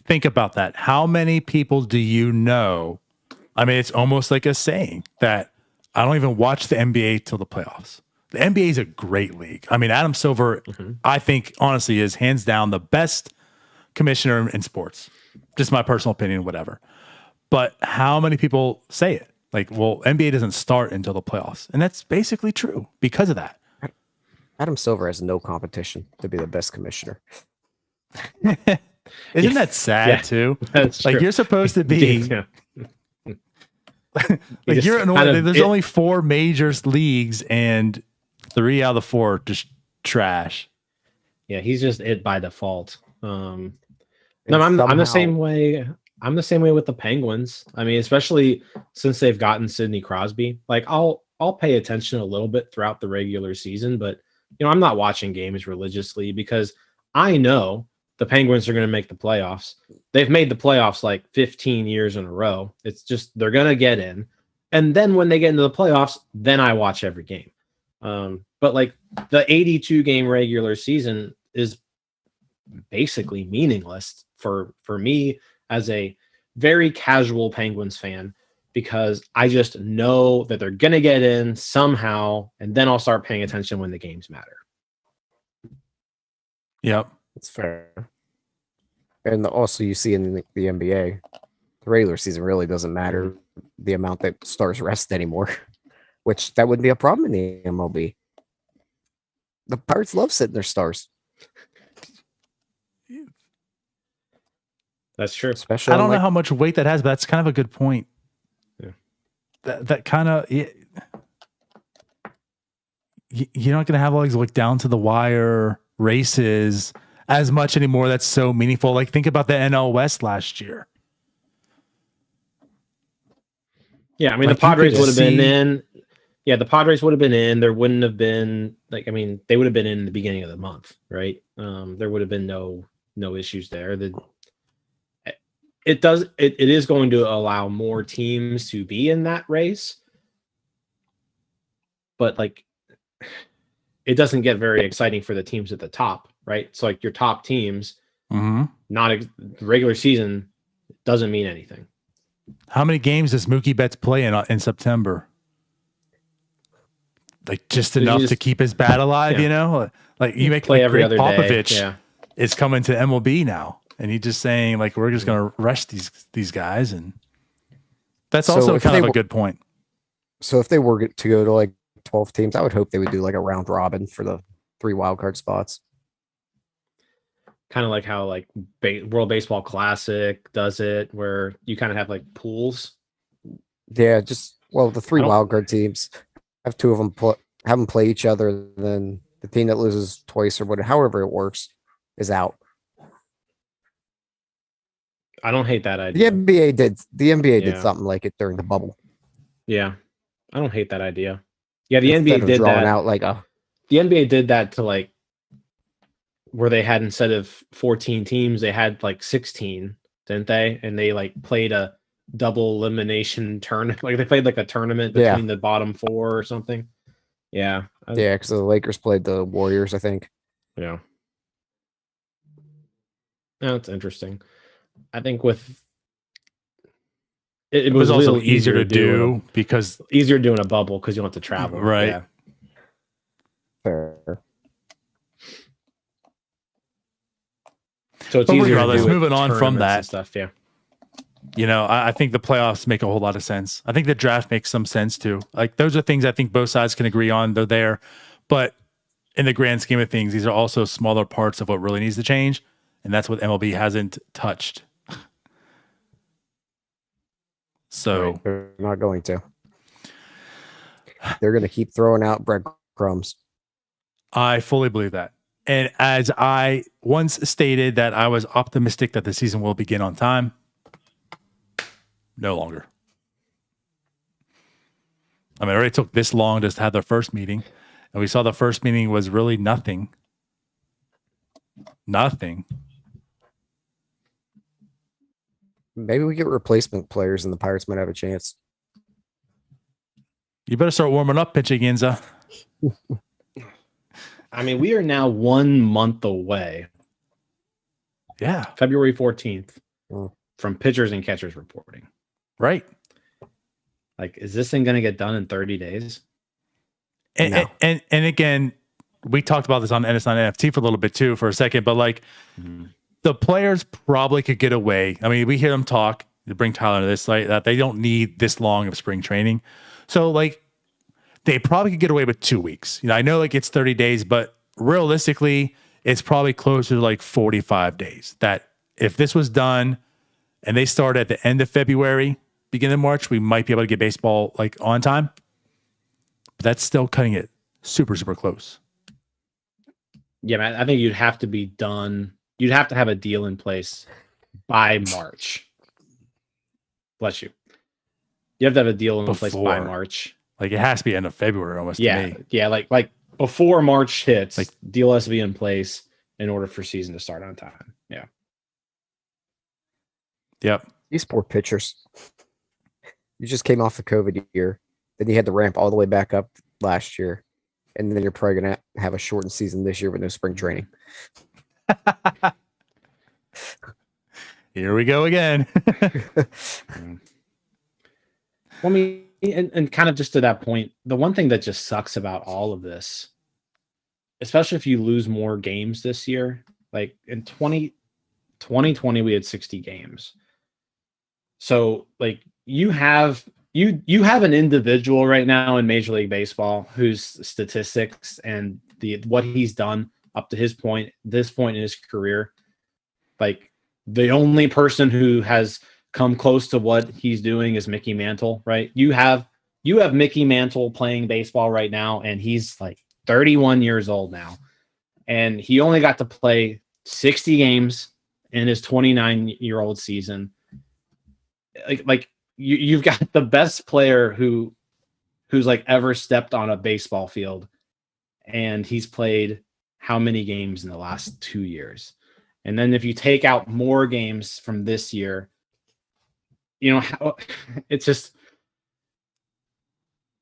[SPEAKER 5] Think about that. How many people do you know? I mean, it's almost like a saying that I don't even watch the NBA till the playoffs. The NBA is a great league. I mean, Adam Silver, I think, honestly, is hands down the best commissioner in sports. Just my personal opinion, whatever. But how many people say it? Like, well, NBA doesn't start until the playoffs. And that's basically true because of that.
[SPEAKER 6] Adam Silver has no competition to be the best commissioner.
[SPEAKER 5] Isn't that sad too?
[SPEAKER 7] That's
[SPEAKER 5] like,
[SPEAKER 7] true.
[SPEAKER 5] you're supposed to be like, you're there's only 4 major leagues and 3 out of the 4 just trash.
[SPEAKER 7] Yeah, he's just it by default. No, I'm the same way. I'm the same way with the Penguins. I mean, especially since they've gotten Sidney Crosby. Like, I'll pay attention a little bit throughout the regular season, but I'm not watching games religiously because I know the Penguins are going to make the playoffs. They've made the playoffs like 15 years in a row. It's just they're going to get in. And then when they get into the playoffs, then I watch every game. But like the 82 game regular season is basically meaningless for me as a very casual Penguins fan, because I just know that they're going to get in somehow, and then I'll start paying attention when the games matter.
[SPEAKER 5] Yep.
[SPEAKER 6] That's fair. And also you see in the NBA, the regular season really doesn't matter the amount that stars rest anymore, which that wouldn't be a problem in the MLB. The Pirates love sitting their stars,
[SPEAKER 7] That's true.
[SPEAKER 6] especially.
[SPEAKER 5] I don't know how much weight that has, but that's kind of a good point.
[SPEAKER 7] Yeah.
[SPEAKER 5] That kind of you're not going to have all these like down to the wire races as much anymore. That's so meaningful. Like think about the NL West last year.
[SPEAKER 7] Yeah, I mean
[SPEAKER 5] Like,
[SPEAKER 7] the Padres would have been
[SPEAKER 5] see-
[SPEAKER 7] in. Yeah, the Padres would have been in. There wouldn't have been they would have been in the beginning of the month, right? There would have been no issues there. It is going to allow more teams to be in that race, but like it doesn't get very exciting for the teams at the top, right? So like your top teams, the regular season doesn't mean anything.
[SPEAKER 5] How many games does Mookie Betts play in September? Like just enough to keep his bat alive, you know? Like you make
[SPEAKER 7] play
[SPEAKER 5] like
[SPEAKER 7] every
[SPEAKER 5] Greg
[SPEAKER 7] other day.
[SPEAKER 5] Popovich
[SPEAKER 7] Yeah.
[SPEAKER 5] is coming to MLB now, and he's just saying like we're just going to rush these guys, and that's
[SPEAKER 6] So
[SPEAKER 5] also
[SPEAKER 6] if
[SPEAKER 5] kind
[SPEAKER 6] they
[SPEAKER 5] of a
[SPEAKER 6] were-
[SPEAKER 5] good point.
[SPEAKER 6] So if they were to go to like 12 teams, I would hope they would do like a round robin for the 3 wildcard spots.
[SPEAKER 7] Kind of like how like World Baseball Classic does it, where you kind of have like pools.
[SPEAKER 6] Yeah, the 3
[SPEAKER 7] I don't-
[SPEAKER 6] wildcard teams, have 2 of them have them play each other, then the team that loses twice or whatever, however it works, is out.
[SPEAKER 7] I don't hate that
[SPEAKER 6] The
[SPEAKER 7] idea.
[SPEAKER 6] NBA did
[SPEAKER 7] Yeah.
[SPEAKER 6] something like it during the bubble.
[SPEAKER 7] Yeah, I don't hate that idea. Yeah, the
[SPEAKER 6] Instead
[SPEAKER 7] NBA
[SPEAKER 6] of
[SPEAKER 7] did
[SPEAKER 6] drawing
[SPEAKER 7] that.
[SPEAKER 6] out like a
[SPEAKER 7] The NBA did that to like where they had instead of 14 teams, they had like 16, didn't they? And they like played a double elimination tournament. Like they played like a tournament
[SPEAKER 6] Yeah.
[SPEAKER 7] between the bottom 4 or something. Yeah.
[SPEAKER 6] yeah, because the Lakers played the Warriors, I think.
[SPEAKER 7] Yeah. That's interesting. I think with it
[SPEAKER 5] It was
[SPEAKER 7] a
[SPEAKER 5] also
[SPEAKER 7] little
[SPEAKER 5] easier to
[SPEAKER 7] do
[SPEAKER 5] because
[SPEAKER 7] easier doing a bubble because you don't have to travel.
[SPEAKER 5] Right.
[SPEAKER 7] Yeah.
[SPEAKER 6] Fair.
[SPEAKER 7] So it's
[SPEAKER 5] But
[SPEAKER 7] easier to
[SPEAKER 5] regardless,
[SPEAKER 7] do with
[SPEAKER 5] moving on from
[SPEAKER 7] tournaments
[SPEAKER 5] that,
[SPEAKER 7] and stuff. Yeah.
[SPEAKER 5] you know, I think the playoffs make a whole lot of sense. I think the draft makes some sense too. Like those are things I think both sides can agree on. They're there, but in the grand scheme of things, these are also smaller parts of what really needs to change, and that's what MLB hasn't touched. So
[SPEAKER 6] They're not going to. They're going to keep throwing out breadcrumbs.
[SPEAKER 5] I fully believe that. And as I once stated that I was optimistic that the season will begin on time, no longer. I mean, it already took this long just to have their first meeting, and we saw the first meeting was really nothing. Nothing.
[SPEAKER 6] Maybe we get replacement players and the Pirates might have a chance.
[SPEAKER 5] You better start warming up, pitching Ginza.
[SPEAKER 7] I mean, we are now 1 month away,
[SPEAKER 5] Yeah,
[SPEAKER 7] February 14th,
[SPEAKER 6] Mm.
[SPEAKER 7] from pitchers and catchers reporting.
[SPEAKER 5] right.
[SPEAKER 7] Like, is this thing going to get done in 30 days?
[SPEAKER 5] And,
[SPEAKER 6] No.
[SPEAKER 5] and again, we talked about this on NS9 NFT for a little bit too for a second, but like the players probably could get away. I mean, we hear them talk to bring Tyler to this, like that they don't need this long of spring training. So like they probably could get away with 2 weeks. You know, I know like it's 30 days, but realistically, it's probably closer to like 45 days. That if this was done and they start at the end of February, beginning of March, we might be able to get baseball like on time. But that's still cutting it super, super close.
[SPEAKER 7] Yeah, man, I think you'd have to be done. You'd have to have a deal in place by March. Bless you. You have to have a deal in place by
[SPEAKER 5] Before.
[SPEAKER 7] March.
[SPEAKER 5] Like it has to be end of February almost to
[SPEAKER 7] Yeah,
[SPEAKER 5] me.
[SPEAKER 7] yeah, like before March hits,
[SPEAKER 5] Like-
[SPEAKER 7] deal has to be in place in order for season to start on time. Yeah.
[SPEAKER 5] Yep.
[SPEAKER 6] These poor pitchers. You just came off the COVID year. Then you had to ramp all the way back up last year. And then you're probably going to have a shortened season this year with no spring training.
[SPEAKER 5] Here we go again.
[SPEAKER 7] Well, I mean, and kind of just to that point, the one thing that just sucks about all of this, especially if you lose more games this year, like in 2020, we had 60 games. So like you have an individual right now in Major League Baseball whose statistics and what he's done up to this point in his career. Like, the only person who has come close to what he's doing is Mickey Mantle, right? You have Mickey Mantle playing baseball right now, and he's like 31 years old now. And he only got to play 60 games in his 29-year-old season. Like you've got the best player who's like ever stepped on a baseball field, and he's played how many games in the last 2 years? And then if you take out more games from this year, it's just,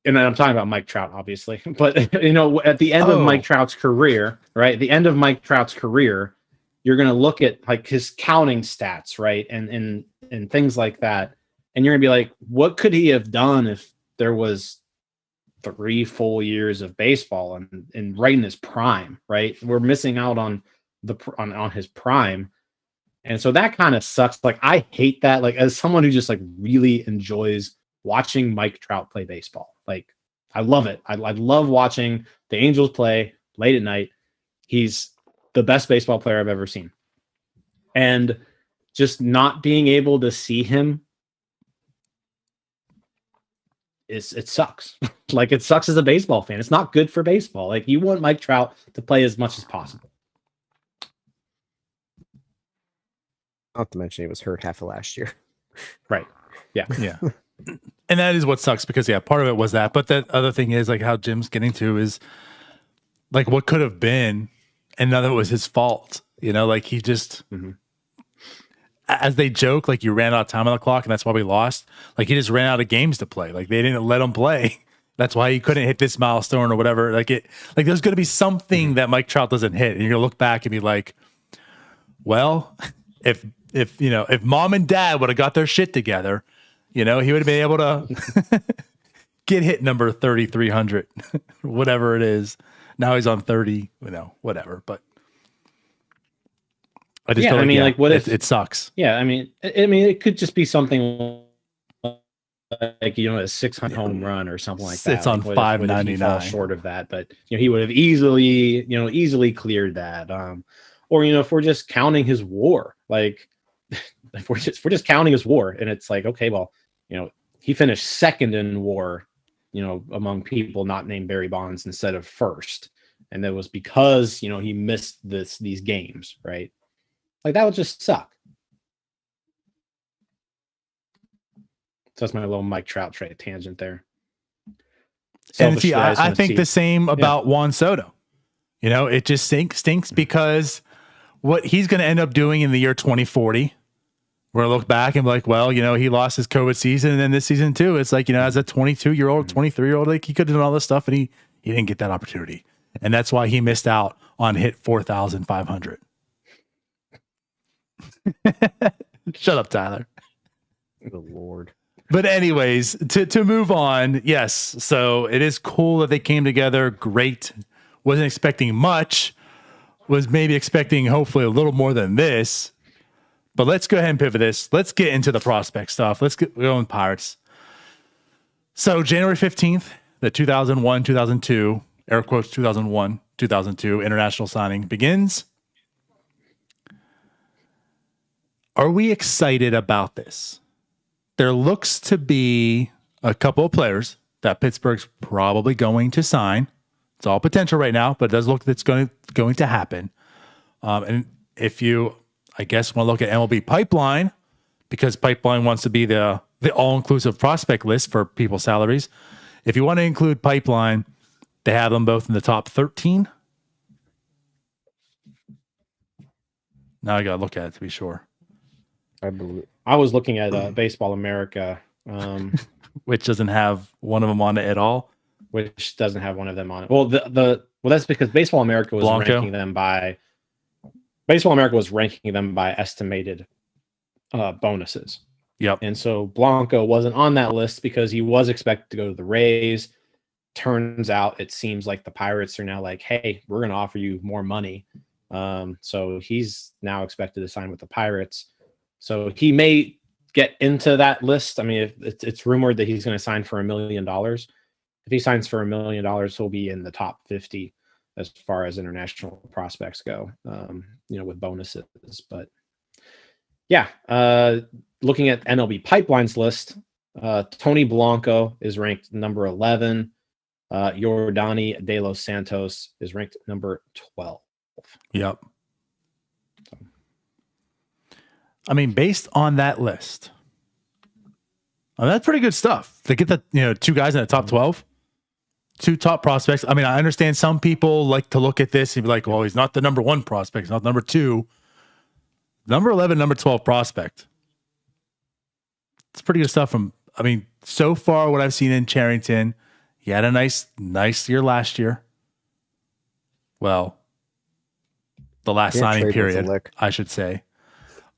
[SPEAKER 7] and I'm talking about Mike Trout, obviously, but at the end of Mike Trout's career, right? The end of Mike Trout's career, you're going to look at like his counting stats, right? And things like that. And you're gonna be like, what could he have done if there was 3 full years of baseball and right in his prime, right? We're missing out on his prime. And so that kind of sucks. Like, I hate that. Like, as someone who just like really enjoys watching Mike Trout play baseball, like, I love it. I love watching the Angels play late at night. He's the best baseball player I've ever seen. And just not being able to see him, it sucks. Like, it sucks as a baseball fan. It's not good for baseball. Like, you want Mike Trout to play as much as possible.
[SPEAKER 6] Not to mention he was hurt half of last year.
[SPEAKER 7] Right. Yeah.
[SPEAKER 5] Yeah. And that is what sucks, because part of it was that. But the other thing is, like, how Jim's getting to is like what could have been, and none of it was his fault. Like, he just as they joke, like, you ran out of time on the clock and that's why we lost. Like, he just ran out of games to play. Like, they didn't let him play. That's why he couldn't hit this milestone or whatever. Like, there's going to be something that Mike Trout doesn't hit, and you're going to look back and be like, well, if mom and dad would have got their shit together, he would have been able to get hit number 3,300, whatever it is. Now he's on 30, whatever. But I just feel like, like, what if it sucks?
[SPEAKER 7] Yeah, I mean, it could just be something like, a 600 home run or something like that.
[SPEAKER 5] It's on
[SPEAKER 7] like,
[SPEAKER 5] 599,
[SPEAKER 7] short of that, but he would have easily cleared that. Or if we're just counting his WAR, like, if we're just counting his WAR, and it's like, okay, well, he finished second in WAR, among people not named Barry Bonds instead of first, and that was because he missed these games, right? Like, that would just suck. So that's my little Mike Trout trade tangent there.
[SPEAKER 5] And see, I think the same about Juan Soto. It just stinks because what he's going to end up doing in the year 2040, we're going to look back and be like, well, he lost his COVID season, and then this season too. It's like, as a 22-year-old, 23-year-old, like, he could have done all this stuff, and he didn't get that opportunity. And that's why he missed out on hit 4,500. Shut up, Tyler.
[SPEAKER 6] Good Lord.
[SPEAKER 5] But anyways, to move on, yes. So it is cool that they came together. Great. Wasn't expecting much. Was maybe expecting hopefully a little more than this. But let's go ahead and pivot this. Let's get into the prospect stuff. Let's go in Pirates. So January 15th, the 2001-2002, air quotes 2001-2002 international signing begins. Are we excited about this? There looks to be a couple of players that Pittsburgh's probably going to sign. It's all potential right now, but it does look like it's going to happen. And if you, I guess, want to look at MLB Pipeline, because Pipeline wants to be the all-inclusive prospect list for people's salaries. If you want to include Pipeline, they have them both in the top 13. Now I got to look at it to be sure.
[SPEAKER 7] I was looking at Baseball America,
[SPEAKER 5] which doesn't have one of them on it at all.
[SPEAKER 7] Which doesn't have one of them on it. Well, that's because Baseball America was ranking them by estimated bonuses.
[SPEAKER 5] Yep.
[SPEAKER 7] And so Blanco wasn't on that list because he was expected to go to the Rays. Turns out it seems like the Pirates are now like, hey, we're going to offer you more money. So he's now expected to sign with the Pirates. So he may get into that list. I mean, it's rumored that he's going to sign for $1 million. If he signs for $1 million, he'll be in the top 50 as far as international prospects go, with bonuses. But yeah, looking at MLB Pipeline's list, Tony Blanco is ranked number 11. Yordani De Los Santos is ranked number 12.
[SPEAKER 5] Yep. I mean, based on that list, that's pretty good stuff to get the two guys in the top 12, two top prospects. I mean, I understand some people like to look at this and be like, well, he's not the number 1 prospect, he's not number 2, number 11, number 12 prospect. It's pretty good stuff from. I mean, so far what I've seen in Charrington, he had a nice year last year. Well, the last signing period, I should say.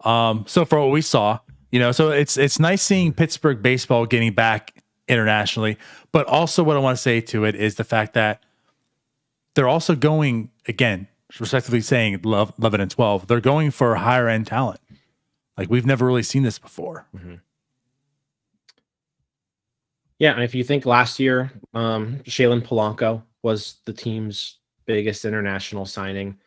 [SPEAKER 5] So for what we saw, so it's nice seeing Pittsburgh baseball getting back internationally, but also what I want to say to it is the fact that they're also going, again, respectively saying 11 and 12, they're going for higher end talent. Like we've never really seen this before.
[SPEAKER 7] Mm-hmm. Yeah, and if you think last year, Shaylen Polanco was the team's biggest international signing.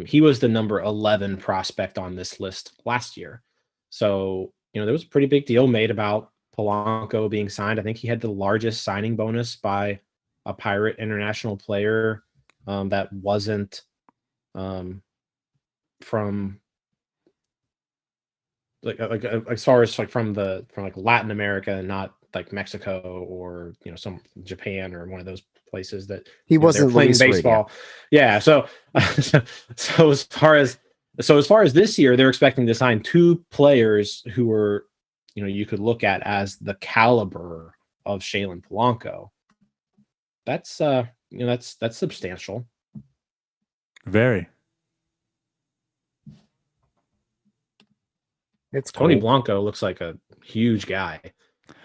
[SPEAKER 7] He was the number 11 prospect on this list last year. So, there was a pretty big deal made about Polanco being signed. I think he had the largest signing bonus by a Pirate international player that wasn't from like as far as from Latin America and not like Mexico or some Japan or one of those places that
[SPEAKER 6] he wasn't
[SPEAKER 7] playing
[SPEAKER 6] Luis
[SPEAKER 7] baseball. Yeah, so as far as this year, they're expecting to sign 2 players who are you could look at as the caliber of Shaylen Polanco. That's that's substantial.
[SPEAKER 5] Very.
[SPEAKER 6] It's
[SPEAKER 7] Tony
[SPEAKER 6] cool.
[SPEAKER 7] Blanco looks like a huge guy.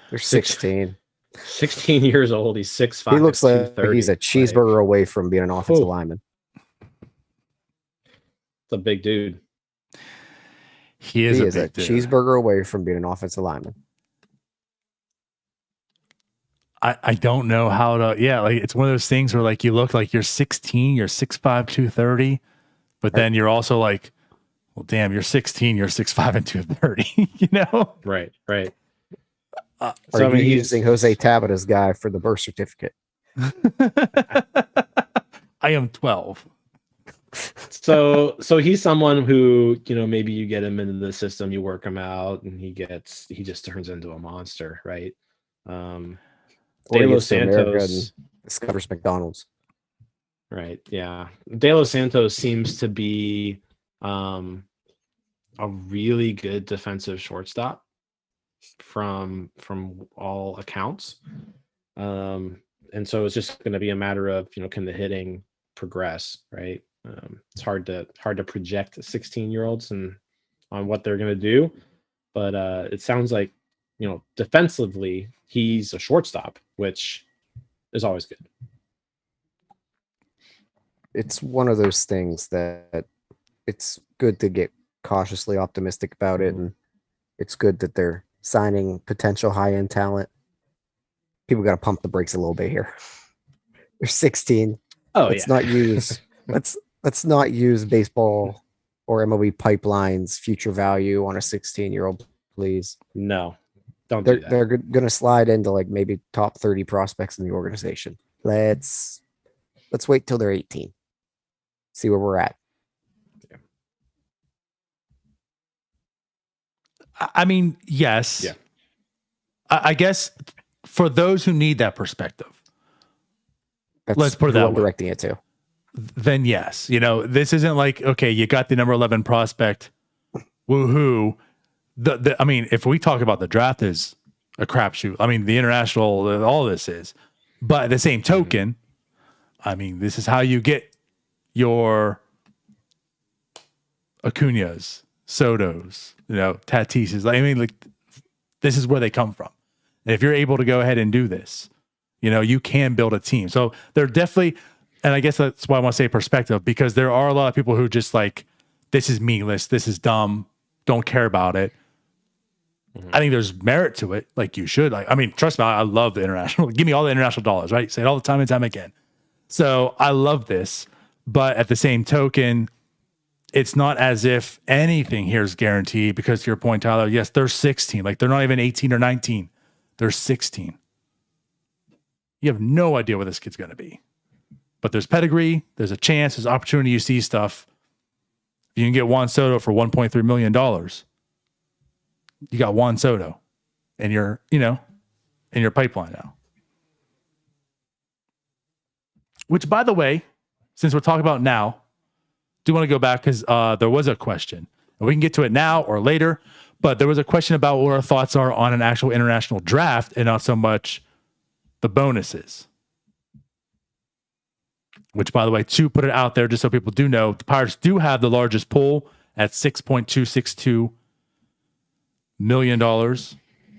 [SPEAKER 6] They're 16.
[SPEAKER 7] 16 years old. He's 6'5".
[SPEAKER 6] He looks like he's a cheeseburger away from being an offensive lineman.
[SPEAKER 7] It's a big dude.
[SPEAKER 5] He is
[SPEAKER 6] a cheeseburger away from being an offensive lineman.
[SPEAKER 5] I don't know how to. Yeah, like it's one of those things where like you look like you're 16, you're 6'5", 230, but then you're also like, well, damn, you're 16, you're 6'5" and 230.
[SPEAKER 7] Right.
[SPEAKER 6] Are you using Jose Tabata's guy for the birth certificate?
[SPEAKER 5] I am 12.
[SPEAKER 7] So he's someone who, maybe you get him into the system, you work him out, and he just turns into a monster, right? De Los Santos
[SPEAKER 6] discovers McDonald's.
[SPEAKER 7] Right. Yeah. De Los Santos seems to be a really good defensive shortstop from all accounts. And so it's just going to be a matter of, can the hitting progress, right? It's hard to project 16-year-olds and on what they're going to do, but it sounds like, defensively he's a shortstop, which is always good.
[SPEAKER 6] It's one of those things that it's good to get cautiously optimistic about it, and it's good that they're signing potential high-end talent. People got to pump the brakes a little bit here. They're 16. Let's not use let's not use baseball or MLB Pipeline's future value on a 16-year-old, please.
[SPEAKER 7] No, don't do that.
[SPEAKER 6] They're going to slide into like maybe top 30 prospects in the organization. Let's wait till they're 18. See where we're at.
[SPEAKER 7] Yeah.
[SPEAKER 5] I mean, yes.
[SPEAKER 7] Yeah.
[SPEAKER 5] I guess for those who need that perspective, let's put it that way.
[SPEAKER 6] I'm directing it to.
[SPEAKER 5] Then yes, this isn't like, okay, you got the number 11 prospect. Woohoo. I mean, if we talk about the draft is a crapshoot, I mean, the international, all this is, but at the same token, I mean, this is how you get your Acuñas, Sotos, Tatises. I mean, like, this is where they come from. And if you're able to go ahead and do this, you can build a team. So they're definitely, and I guess that's why I want to say perspective, because there are a lot of people who just like, this is meaningless, this is dumb, don't care about it. I think there's merit to it. Like you should. I mean, trust me, I love the international. Give me all the international dollars, right? Say it all the time and time again. So I love this, but at the same token, it's not as if anything here is guaranteed because to your point, Tyler, yes, they're 16. Like they're not even 18 or 19. They're 16. You have no idea what this kid's going to be. But there's pedigree, there's a chance, there's opportunity. You see stuff. If you can get Juan Soto for $1.3 million, you got Juan Soto in your, in your pipeline now. Which, by the way, since we're talking about now, do want to go back because there was a question. And we can get to it now or later, but there was a question about what our thoughts are on an actual international draft and not so much the bonuses. Which, by the way, to put it out there, just so people do know, the Pirates do have the largest pool at $6.262 million.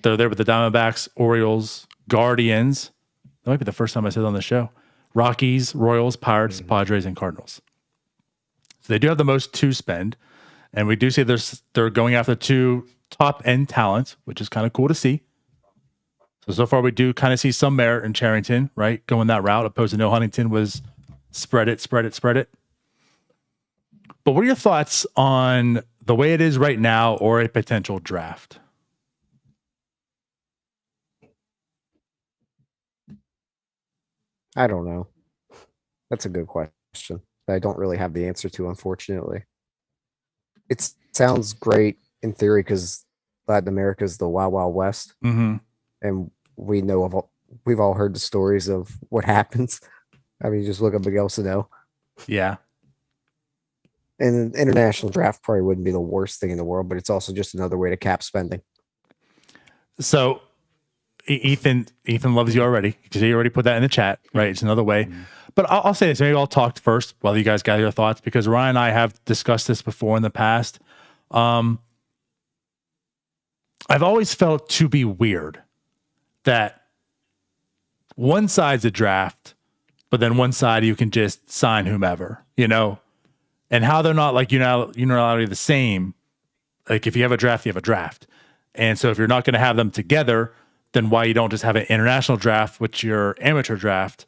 [SPEAKER 5] They're there with the Diamondbacks, Orioles, Guardians. That might be the first time I said it on the show. Rockies, Royals, Pirates, Padres, and Cardinals. So they do have the most to spend. And we do see they're going after two top-end talent, which is kind of cool to see. So far we do kind of see some merit in Cherington, right? Going that route, opposed to no Huntington was spread it. But what are your thoughts on the way it is right now or a potential draft?
[SPEAKER 6] I don't know. That's a good question that I don't really have the answer to, unfortunately. It sounds great in theory because Latin America is the Wild Wild West.
[SPEAKER 5] Mm-hmm.
[SPEAKER 6] And we've all heard the stories of what happens. I mean, just look at Miguel Sano.
[SPEAKER 5] Yeah.
[SPEAKER 6] And an international draft probably wouldn't be the worst thing in the world, but it's also just another way to cap spending.
[SPEAKER 5] So Ethan loves you already because he already put that in the chat, right? It's another way. Mm-hmm. But I'll say this. Maybe I'll talk first while you guys gather your thoughts because Ryan and I have discussed this before in the past. I've always felt to be weird that one side's a draft, but then one side you can just sign whomever, and how they're not like unilaterally the same. Like if you have a draft, you have a draft. And so if you're not going to have them together, then why you don't just have an international draft, which your amateur draft?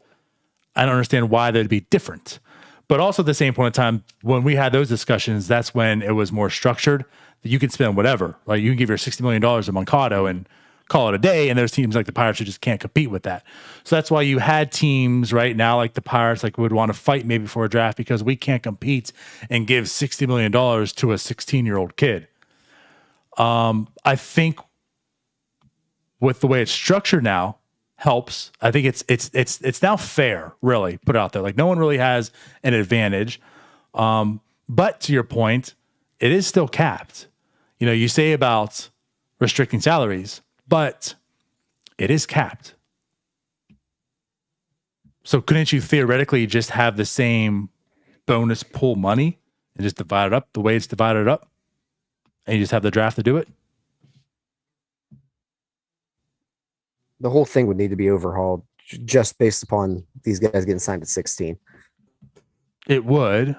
[SPEAKER 5] I don't understand why they'd be different. But also at the same point in time, when we had those discussions, that's when it was more structured that you can spend whatever. Like you can give your $60 million to Moncado and call it a day. And there's teams like the Pirates who just can't compete with that. So that's why you had teams right now like the Pirates like would want to fight maybe for a draft because we can't compete and give $60 million to a 16-year-old kid. I think with the way it's structured now helps. I think it's now fair, really, put out there. Like no one really has an advantage. But to your point, it is still capped. You say about restricting salaries, but it is capped. So couldn't you theoretically just have the same bonus pool money and just divide it up the way it's divided up? And you just have the draft to do it?
[SPEAKER 6] The whole thing would need to be overhauled just based upon these guys getting signed at 16.
[SPEAKER 5] It would.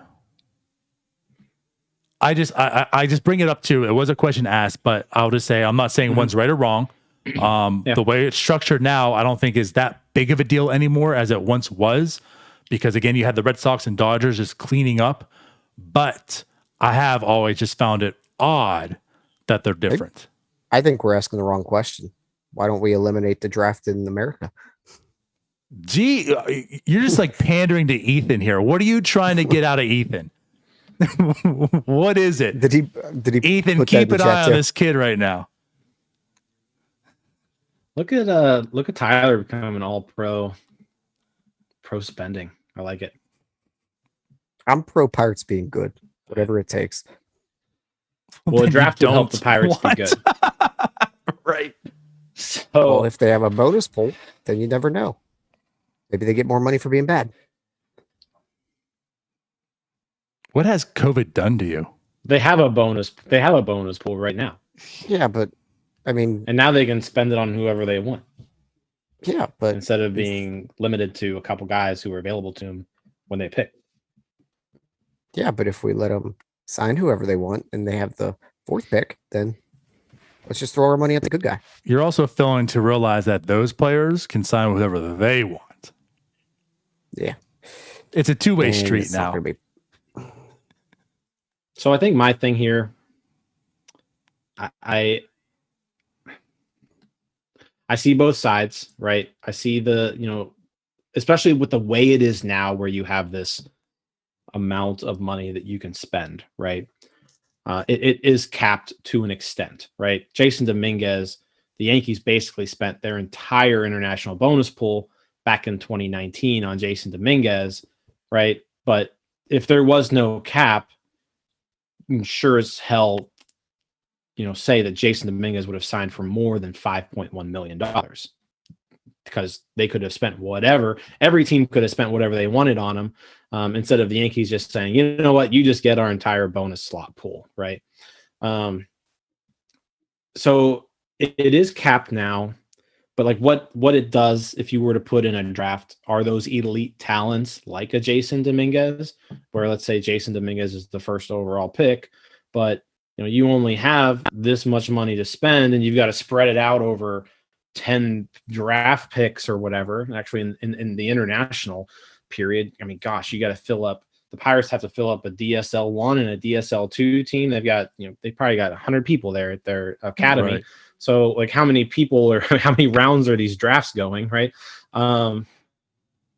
[SPEAKER 5] I just bring it up too. It was a question asked, but I'll just say I'm not saying one's right or wrong. The way it's structured now, I don't think is that big of a deal anymore as it once was, because again, you had the Red Sox and Dodgers just cleaning up. But I have always just found it odd that they're different.
[SPEAKER 6] I think we're asking the wrong question. Why don't we eliminate the draft in America?
[SPEAKER 5] Gee, you're just like pandering to Ethan here. What are you trying to get out of Ethan? What is it?
[SPEAKER 6] Did he
[SPEAKER 5] Ethan, keep an eye on this kid right now.
[SPEAKER 7] Look at Tyler becoming all pro spending. I like it.
[SPEAKER 6] I'm pro Pirates being good, whatever it takes.
[SPEAKER 7] Well, the draft will help the Pirates be good.
[SPEAKER 5] Right.
[SPEAKER 7] So
[SPEAKER 6] well, if they have a bonus pool, then you never know. Maybe they get more money for being bad.
[SPEAKER 5] What has COVID done to you?
[SPEAKER 7] They have a bonus pool right now.
[SPEAKER 6] Yeah, but I mean,
[SPEAKER 7] and now they can spend it on whoever they want.
[SPEAKER 6] Yeah, but
[SPEAKER 7] instead of being limited to a couple guys who are available to them when they pick.
[SPEAKER 6] Yeah, but if we let them sign whoever they want and they have the fourth pick, then let's just throw our money at the good guy.
[SPEAKER 5] You're also failing to realize that those players can sign whoever they want.
[SPEAKER 6] Yeah.
[SPEAKER 5] It's a two-way
[SPEAKER 6] And
[SPEAKER 5] street
[SPEAKER 6] it's not
[SPEAKER 5] now.
[SPEAKER 6] gonna be-
[SPEAKER 7] So I think my thing here, I see both sides, right? I see especially with the way it is now, where you have this amount of money that you can spend, right? It is capped to an extent, right? Jason Dominguez, the Yankees basically spent their entire international bonus pool back in 2019 on Jason Dominguez, right? But if there was no cap, I'm sure as hell, say that Jason Dominguez would have signed for more than $5.1 million, because they could have spent whatever. Every team could have spent whatever they wanted on him, instead of the Yankees just saying, you know what, you just get our entire bonus slot pool, right? So it is capped now, but like what it does, if you were to put in a draft, are those elite talents like a Jason Dominguez, where let's say Jason Dominguez is the first overall pick, but you only have this much money to spend, and you've got to spread it out over 10 draft picks or whatever. Actually, in the international period, I mean, gosh, you got to fill up. The Pirates have to fill up a DSL 1 and a DSL 2 team. They've got, they probably got 100 people there at their academy.
[SPEAKER 5] Right.
[SPEAKER 7] So, like, how many people or how many rounds are these drafts going, right?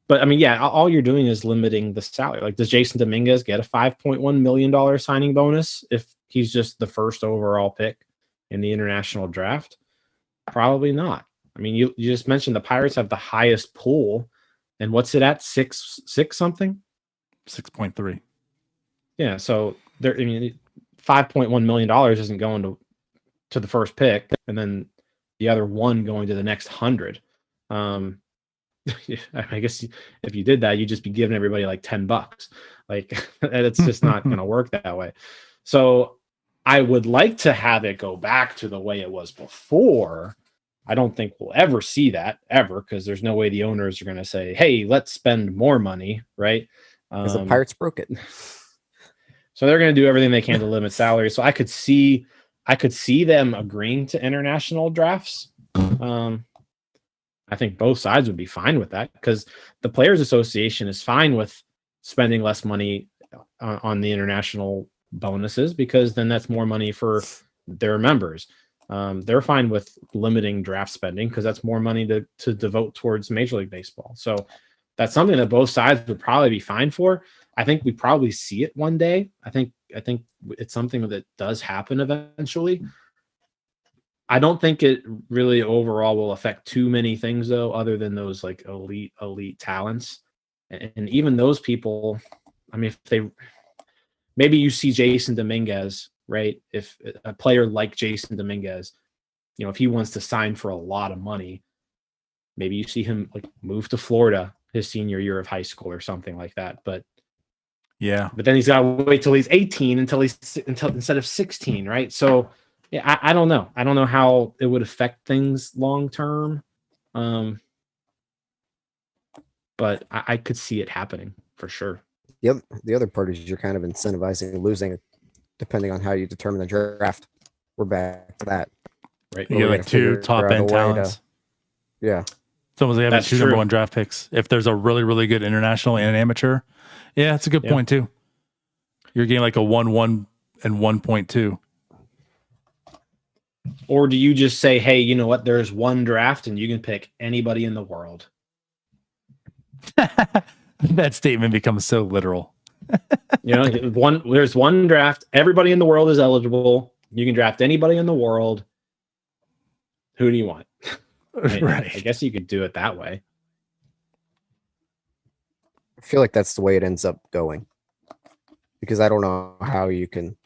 [SPEAKER 7] But I mean, yeah, all you're doing is limiting the salary. Like, does Jason Dominguez get a $5.1 million signing bonus if he's just the first overall pick in the international draft? Probably not. I mean, you just mentioned the Pirates have the highest pool, and what's it at? Six something?
[SPEAKER 5] 6.3.
[SPEAKER 7] Yeah. So there, I mean, $5.1 million isn't going to the first pick, and then the other one going to the next 100. I guess if you did that, you'd just be giving everybody like $10. Like, it's just not going to work that way. So I would like to have it go back to the way it was before. I don't think we'll ever see that ever, because there's no way the owners are going to say, hey, let's spend more money, right?
[SPEAKER 6] Because the Pirates broke it.
[SPEAKER 7] So they're going to do everything they can to limit salary. So I could see them agreeing to international drafts. I think both sides would be fine with that, because the Players Association is fine with spending less money on the international bonuses, because then that's more money for their members. They're fine with limiting draft spending, because that's more money to devote towards Major League Baseball. So that's something that both sides would probably be fine for. I think we probably see it one day. I think it's something that does happen eventually. I don't think it really overall will affect too many things, though, other than those like elite talents. And even those people, I mean, maybe you see Jason Dominguez, right? If a player like Jason Dominguez, if he wants to sign for a lot of money, maybe you see him like move to Florida his senior year of high school or something like that. But then he's got to wait till he's 18 until instead of 16, right? So yeah, I don't know. I don't know how it would affect things long term. But I could see it happening for sure.
[SPEAKER 6] The other part is you're kind of incentivizing losing, depending on how you determine the draft. We're back to that.
[SPEAKER 7] Right.
[SPEAKER 5] You get like two top end talents.
[SPEAKER 6] Yeah.
[SPEAKER 5] It's almost like having two number one draft picks. If there's a really, really good international and an amateur. Yeah, that's a good point too. You're getting like a 1-1 and 1.2.
[SPEAKER 7] Or do you just say, hey, you know what? There's one draft and you can pick anybody in the world.
[SPEAKER 5] That statement becomes so literal.
[SPEAKER 7] There's one draft. Everybody in the world is eligible. You can draft anybody in the world. Who do you want?
[SPEAKER 5] Right.
[SPEAKER 7] I guess you could do it that way.
[SPEAKER 6] I feel like that's the way it ends up going, because I don't know how you can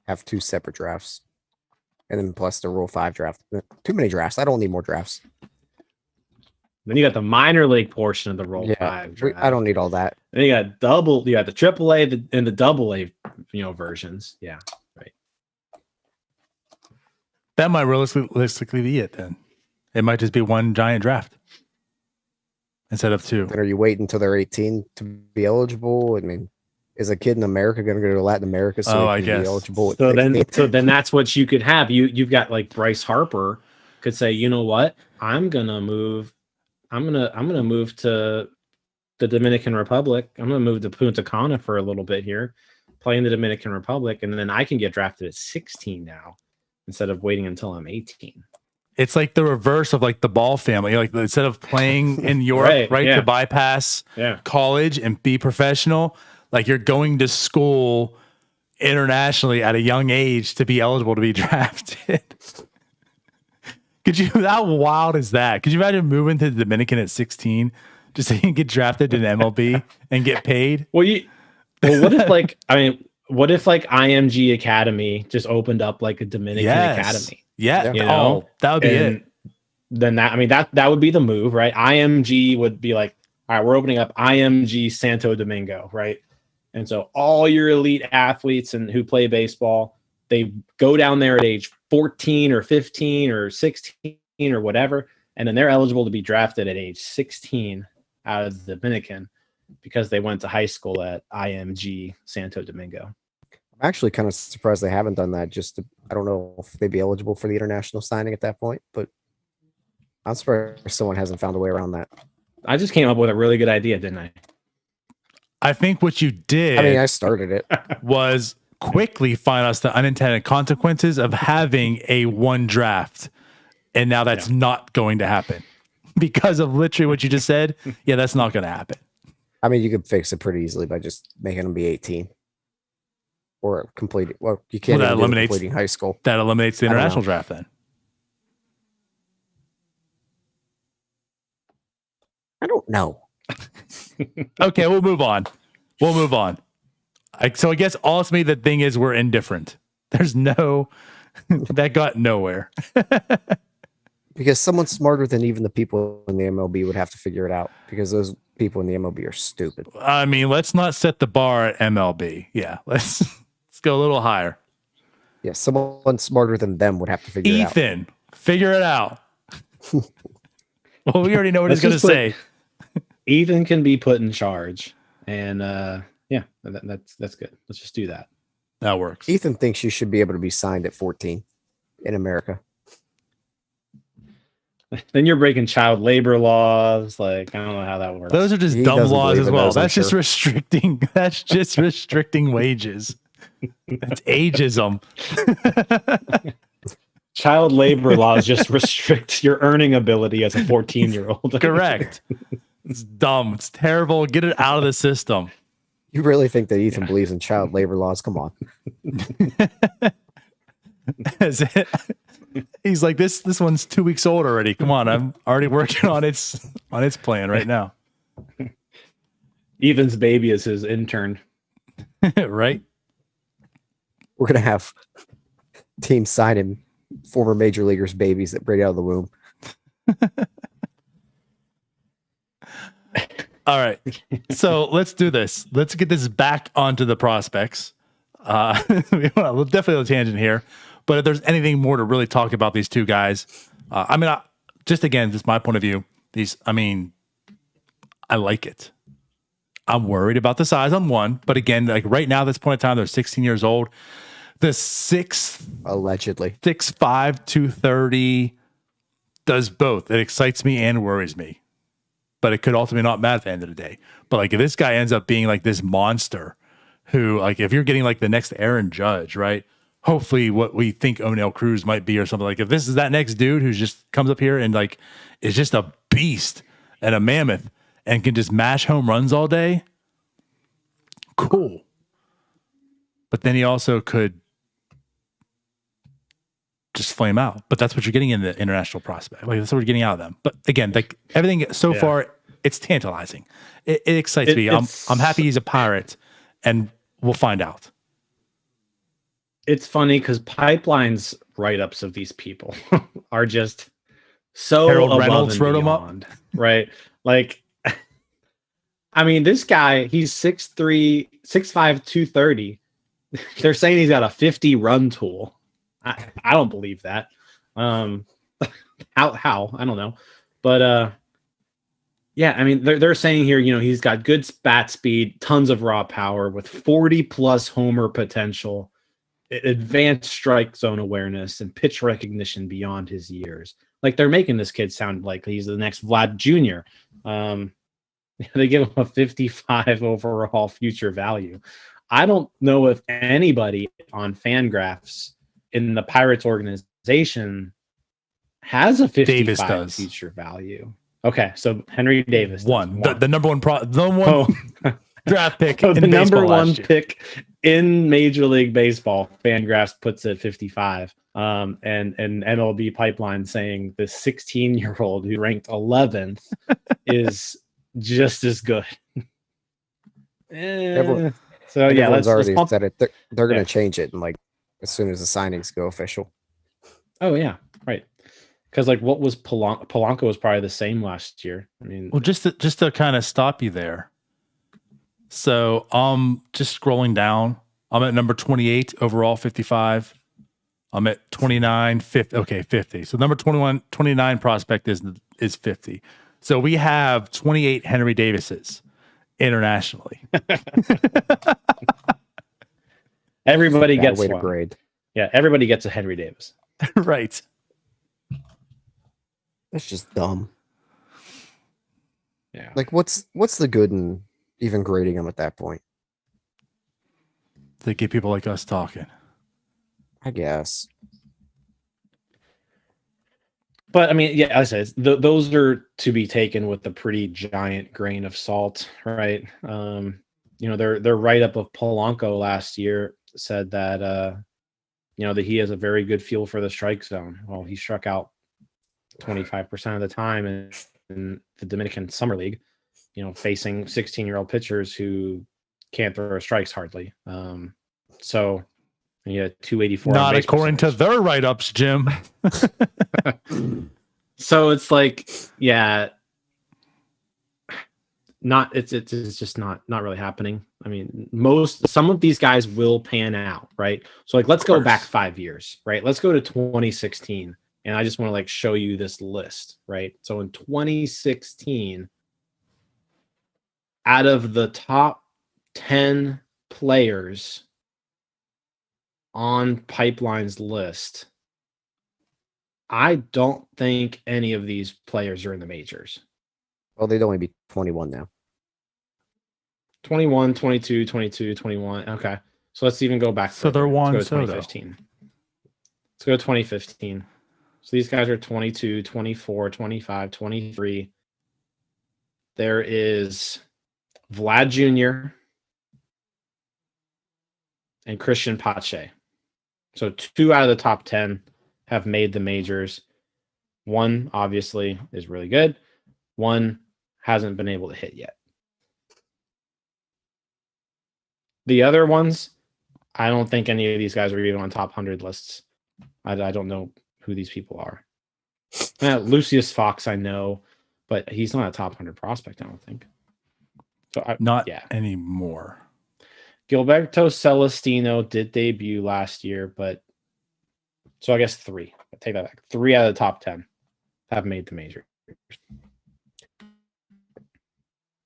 [SPEAKER 6] have two separate drafts and then plus the Rule 5 draft. Too many drafts. I don't need more drafts.
[SPEAKER 7] Then you got the minor league portion of the Rule 5 draft.
[SPEAKER 6] I don't need all that.
[SPEAKER 7] Then you got the AAA and the AA, versions. Yeah, right.
[SPEAKER 5] That might realistically be it then. It might just be one giant draft instead of two.
[SPEAKER 6] Then are you waiting until they're 18 to be eligible? I mean, is a kid in America going to go to Latin America so he can be eligible?
[SPEAKER 7] So then that's what you could have. You've got like Bryce Harper could say, you know what? I'm gonna move to the Dominican Republic. I'm going to move to Punta Cana for a little bit here, play in the Dominican Republic, and then I can get drafted at 16 now instead of waiting until I'm 18.
[SPEAKER 5] It's like the reverse of like the Ball family. Like instead of playing in Europe, right, to bypass college and be professional, like you're going to school internationally at a young age to be eligible to be drafted. How wild is that? Could you imagine moving to the Dominican at 16 just so you can get drafted in MLB and get paid?
[SPEAKER 7] Well, what if what if IMG Academy just opened up like a Dominican Academy?
[SPEAKER 5] Yeah.
[SPEAKER 7] You know?
[SPEAKER 5] That would be it.
[SPEAKER 7] Then that would be the move, right? IMG would be like, all right, we're opening up IMG Santo Domingo, right? And so all your elite athletes and who play baseball, they go down there at age 14 or 15 or 16 or whatever, and then they're eligible to be drafted at age 16 out of the Dominican because they went to high school at IMG Santo Domingo.
[SPEAKER 6] I'm actually kind of surprised they haven't done that. I don't know if they'd be eligible for the international signing at that point, but I'm surprised someone hasn't found a way around that.
[SPEAKER 7] I just came up with a really good idea, didn't I?
[SPEAKER 5] I think what you did,
[SPEAKER 6] I started it,
[SPEAKER 5] was quickly find us the unintended consequences of having a one draft. And now that's not going to happen because of literally what you just said. Yeah, that's not going to happen.
[SPEAKER 6] I mean, you could fix it pretty easily by just making them be 18 or completing. Well, you can't eliminate completing high school.
[SPEAKER 5] That eliminates the international draft then.
[SPEAKER 6] I don't know.
[SPEAKER 5] Okay, we'll move on. So I guess ultimately the thing is we're indifferent. There's that got nowhere.
[SPEAKER 6] Because someone smarter than even the people in the MLB would have to figure it out because those people in the MLB are stupid.
[SPEAKER 5] I mean, let's not set the bar at MLB. Yeah, let's go a little higher.
[SPEAKER 6] Yeah, someone smarter than them would have to figure it out.
[SPEAKER 5] Ethan, figure it out. Well, we already know what he's going to say.
[SPEAKER 7] Ethan can be put in charge, and that's good. Let's just do that.
[SPEAKER 5] That works.
[SPEAKER 6] Ethan thinks you should be able to be signed at 14 in America.
[SPEAKER 7] Then you're breaking child labor laws. Like, I don't know how that works.
[SPEAKER 5] Those are just dumb laws as well. That's just restricting. That's just restricting wages. That's ageism.
[SPEAKER 7] Child labor laws just restrict your earning ability as a 14-year-old.
[SPEAKER 5] Correct. It's dumb. It's terrible. Get it out of the system.
[SPEAKER 6] You really think that Ethan believes in child labor laws? Come on.
[SPEAKER 5] He's like, this one's 2 weeks old already. Come on, I'm already working on its plan right now.
[SPEAKER 7] Ethan's baby is his intern.
[SPEAKER 5] Right?
[SPEAKER 6] We're gonna have teams sign him former major leaguers' babies that break out of the womb.
[SPEAKER 5] All right. So let's do this. Let's get this back onto the prospects. We'll definitely a tangent here. But if there's anything more to really talk about these two guys, just my point of view, I like it. I'm worried about the size on one, but again, like right now, at this point in time, they're 16 years old. The
[SPEAKER 6] allegedly
[SPEAKER 5] 6'5", 230 does both. It excites me and worries me, but it could ultimately not matter at the end of the day. But like if this guy ends up being like this monster, who like if you're getting like the next Aaron Judge, right? Hopefully what we think O'Neal Cruz might be or something, like if this is that next dude who just comes up here and like is just a beast and a mammoth and can just mash home runs all day, cool. But then he also could just flame out. But that's what you're getting in the international prospect. Like that's what we're getting out of them. But again, like everything so far, it's tantalizing. It excites me. I'm happy he's a Pirate, and we'll find out.
[SPEAKER 7] It's funny because Pipeline's write-ups of these people are just so
[SPEAKER 5] Harold
[SPEAKER 7] above
[SPEAKER 5] Reynolds
[SPEAKER 7] and
[SPEAKER 5] wrote
[SPEAKER 7] beyond, right? Like, I mean, this guy, he's 6'3", 6'5", 230. They're saying he's got a 50 run tool. I don't believe that. How? I don't know. But yeah, I mean, they're saying here, he's got good bat speed, tons of raw power with 40 plus homer potential, advanced strike zone awareness, and pitch recognition beyond his years. Like they're making this kid sound like he's the next Vlad Jr. They give him a 55 overall future value. I don't know if anybody on Fangraphs in the Pirates organization has a 55 future value. Okay, so Henry Davis
[SPEAKER 5] one. The number one draft pick.
[SPEAKER 7] So
[SPEAKER 5] in
[SPEAKER 7] the number one
[SPEAKER 5] year.
[SPEAKER 7] pick in Major League Baseball, Fangraphs puts it 55. And MLB Pipeline saying the 16-year-old who ranked 11th is just as good.
[SPEAKER 6] Everyone's already said it. They're going to change it, and like as soon as the signings go official.
[SPEAKER 7] Oh yeah, right. Because like, what was Polanco was probably the same last year. I mean,
[SPEAKER 5] well, just to kind of stop you there. So just scrolling down. I'm at number 28 overall, 55. I'm at 29, 50. Okay, 50. So number 29 prospect is 50. So we have 28 Henry Davises internationally.
[SPEAKER 7] Everybody gets
[SPEAKER 6] way to
[SPEAKER 7] one.
[SPEAKER 6] grade.
[SPEAKER 7] Yeah, everybody gets a Henry Davis.
[SPEAKER 5] Right.
[SPEAKER 6] That's just dumb.
[SPEAKER 7] Yeah.
[SPEAKER 6] Like, what's the good in even grading them at that point?
[SPEAKER 5] To get people like us talking.
[SPEAKER 6] I guess.
[SPEAKER 7] But I mean, yeah, as I said, those are to be taken with a pretty giant grain of salt, right? Their write-up of Polanco last year said that that he has a very good feel for the strike zone. Well, he struck out 25% of the time in the Dominican Summer League, facing 16-year-old pitchers who can't throw strikes hardly. So he had 284.
[SPEAKER 5] Not according to their write-ups, Jim.
[SPEAKER 7] So it's like, yeah, it's just not really happening. I mean, some of these guys will pan out, right? So like, let's go back 5 years, right? Let's go to 2016. And I just want to like show you this list, right? So in 2016, out of the top 10 players on Pipeline's list, I don't think any of these players are in the majors.
[SPEAKER 6] Well, they'd only be 21 now.
[SPEAKER 7] 21, 22, 22, 21. Okay. So let's even go back.
[SPEAKER 5] So they're one.
[SPEAKER 7] Let's go to 2015. Let's go to 2015. So these guys are 22, 24, 25, 23. There is Vlad Jr. and Christian Pache. So 2 out of the top 10 have made the majors. 1 obviously is really good. 1 hasn't been able to hit yet. The other ones, I don't think any of these guys are even on top 100 lists. I don't know who these people are. Lucius Fox, I know, but he's not a top 100 prospect, I don't think. So
[SPEAKER 5] not anymore.
[SPEAKER 7] Gilberto Celestino did debut last year, but so I guess 3. I take that back. 3 out of the top 10 have made the major.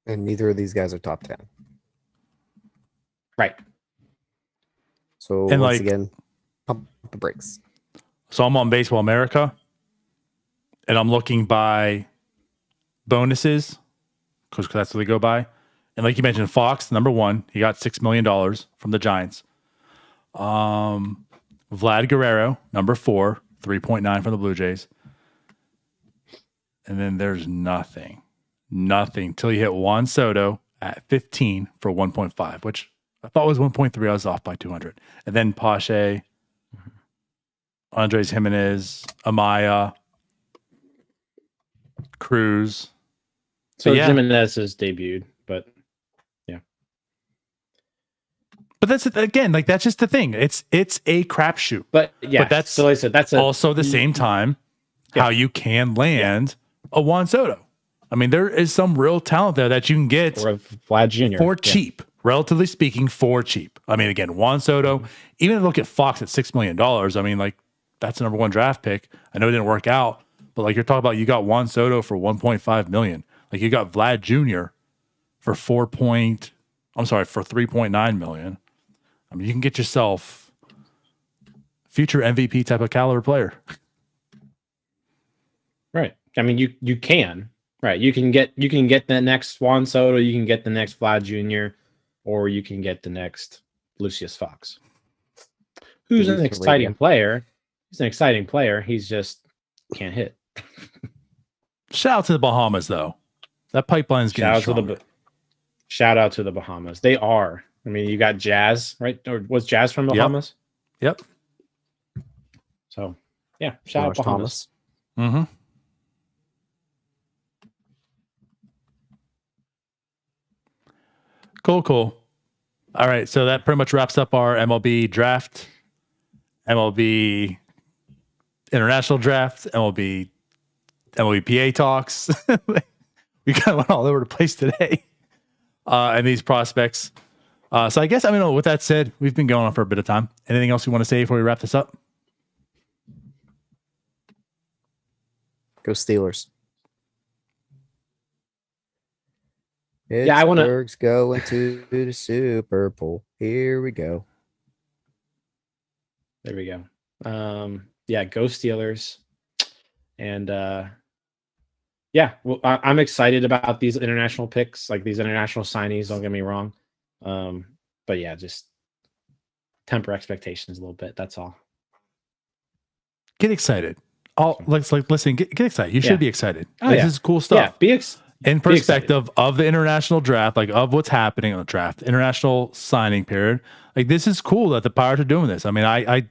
[SPEAKER 6] And neither of these guys are top 10.
[SPEAKER 7] Right.
[SPEAKER 6] So
[SPEAKER 5] and
[SPEAKER 6] once again, pump the brakes.
[SPEAKER 5] So I'm on Baseball America, and I'm looking by bonuses, because that's what they go by. And like you mentioned, Fox, number 1, he got $6 million from the Giants. Vlad Guerrero, number 4, 3.9 from the Blue Jays. And then there's nothing till you hit Juan Soto at 15 for 1.5, which I thought was 1.3. I was off by 200. And then Pache, Andres Jimenez, Amaya, Cruz.
[SPEAKER 7] So Jimenez has debuted, but yeah.
[SPEAKER 5] But that's again, like that's just the thing. It's a crapshoot.
[SPEAKER 7] But yeah,
[SPEAKER 5] but that's
[SPEAKER 7] so like I said, that's
[SPEAKER 5] also the same time how you can land a Juan Soto. I mean, there is some real talent there that you can get
[SPEAKER 7] or a Vlad Jr.
[SPEAKER 5] for cheap, relatively speaking, for cheap. I mean, again, Juan Soto, even if you look at Fox at $6 million, I mean, like that's the number 1 draft pick. I know it didn't work out, but like you're talking about, you got Juan Soto for $1.5 million. Like you got Vlad Jr. for for $3.9 million. I mean, you can get yourself future MVP type of caliber player.
[SPEAKER 7] Right. I mean, you can, Right. You can get the next Juan Soto, you can get the next Vlad Jr., or you can get the next Lucius Fox, who's an exciting player. He's an exciting player. He's just can't hit.
[SPEAKER 5] Shout out to the Bahamas, though. That pipeline's getting stronger.
[SPEAKER 7] Shout out to the Bahamas. They are. I mean, you got Jazz, right? Or was Jazz from Bahamas?
[SPEAKER 5] Yep.
[SPEAKER 7] So, yeah, shout out Bahamas.
[SPEAKER 5] Mm-hmm. Cool. All right, so that pretty much wraps up our MLB draft, MLB international draft, MLB MLBPA talks. We kind of went all over the place today, and these prospects. So I guess, with that said, we've been going on for a bit of time. Anything else you want to say before we wrap this up?
[SPEAKER 6] Go Steelers.
[SPEAKER 7] Yeah, I want to.
[SPEAKER 6] Pittsburgh's going to the Super Bowl. Here we go.
[SPEAKER 7] There we go. Yeah, go Steelers. And yeah, well, I'm excited about these international picks, like these international signees. Don't get me wrong. But yeah, just temper expectations a little bit. That's all.
[SPEAKER 5] Get excited. Listen, get excited. You should be excited. This is cool stuff.
[SPEAKER 7] Yeah,
[SPEAKER 5] in perspective of the international draft, like of what's happening on the draft, international signing period. Like, this is cool that the Pirates are doing this. I mean,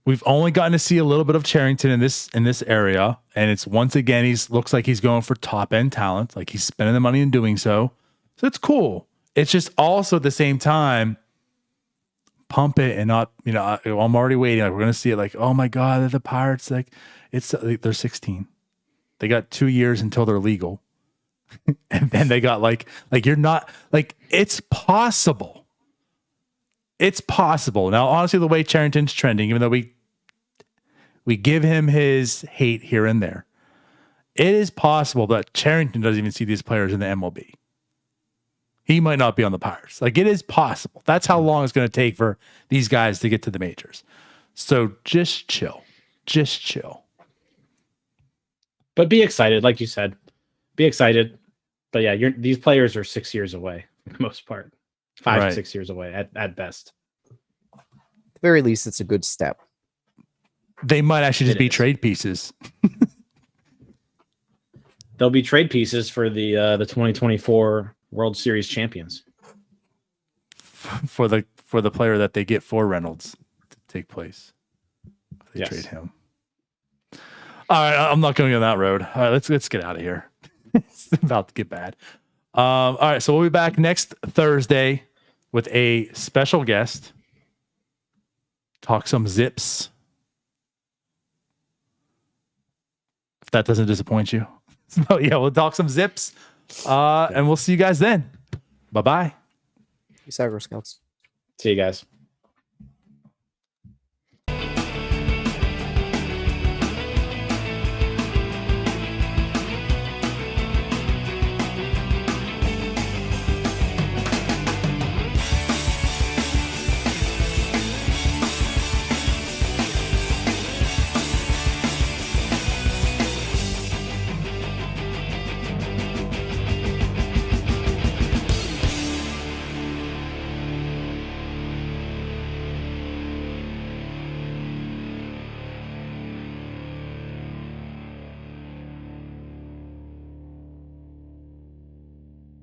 [SPEAKER 5] we've only gotten to see a little bit of Charrington in this area, and it's once again looks like he's going for top end talent. Like, he's spending the money in doing so. So it's cool. It's just also at the same time, pump it and not, I'm already waiting. Like, we're gonna see it. Like, oh my God, the Pirates. Like, they're 16. They got 2 years until they're legal. And then they got like you're not like, it's possible. It's possible. Now, honestly, the way Charrington's trending, even though we give him his hate here and there, it is possible that Charrington doesn't even see these players in the MLB. He might not be on the Pirates. Like, it is possible. That's how long it's going to take for these guys to get to the majors. So just chill. Just chill.
[SPEAKER 7] But be excited, like you said. Be excited. But yeah, these players are 6 years away for the most part. 5 to 6 years away at best.
[SPEAKER 6] At the very least, it's a good step.
[SPEAKER 5] They might actually just be trade pieces.
[SPEAKER 7] They'll be trade pieces for the 2024 World Series champions.
[SPEAKER 5] For the player that they get for Reynolds to take place. They trade him. All right, I'm not going down that road. All right, let's get out of here. It's about to get bad. All right, so we'll be back next Thursday with a special guest. Talk some zips. If that doesn't disappoint you. So yeah, we'll talk some zips. And we'll see you guys then. Bye-bye.
[SPEAKER 6] Peace out, Girl Scouts.
[SPEAKER 7] See you guys.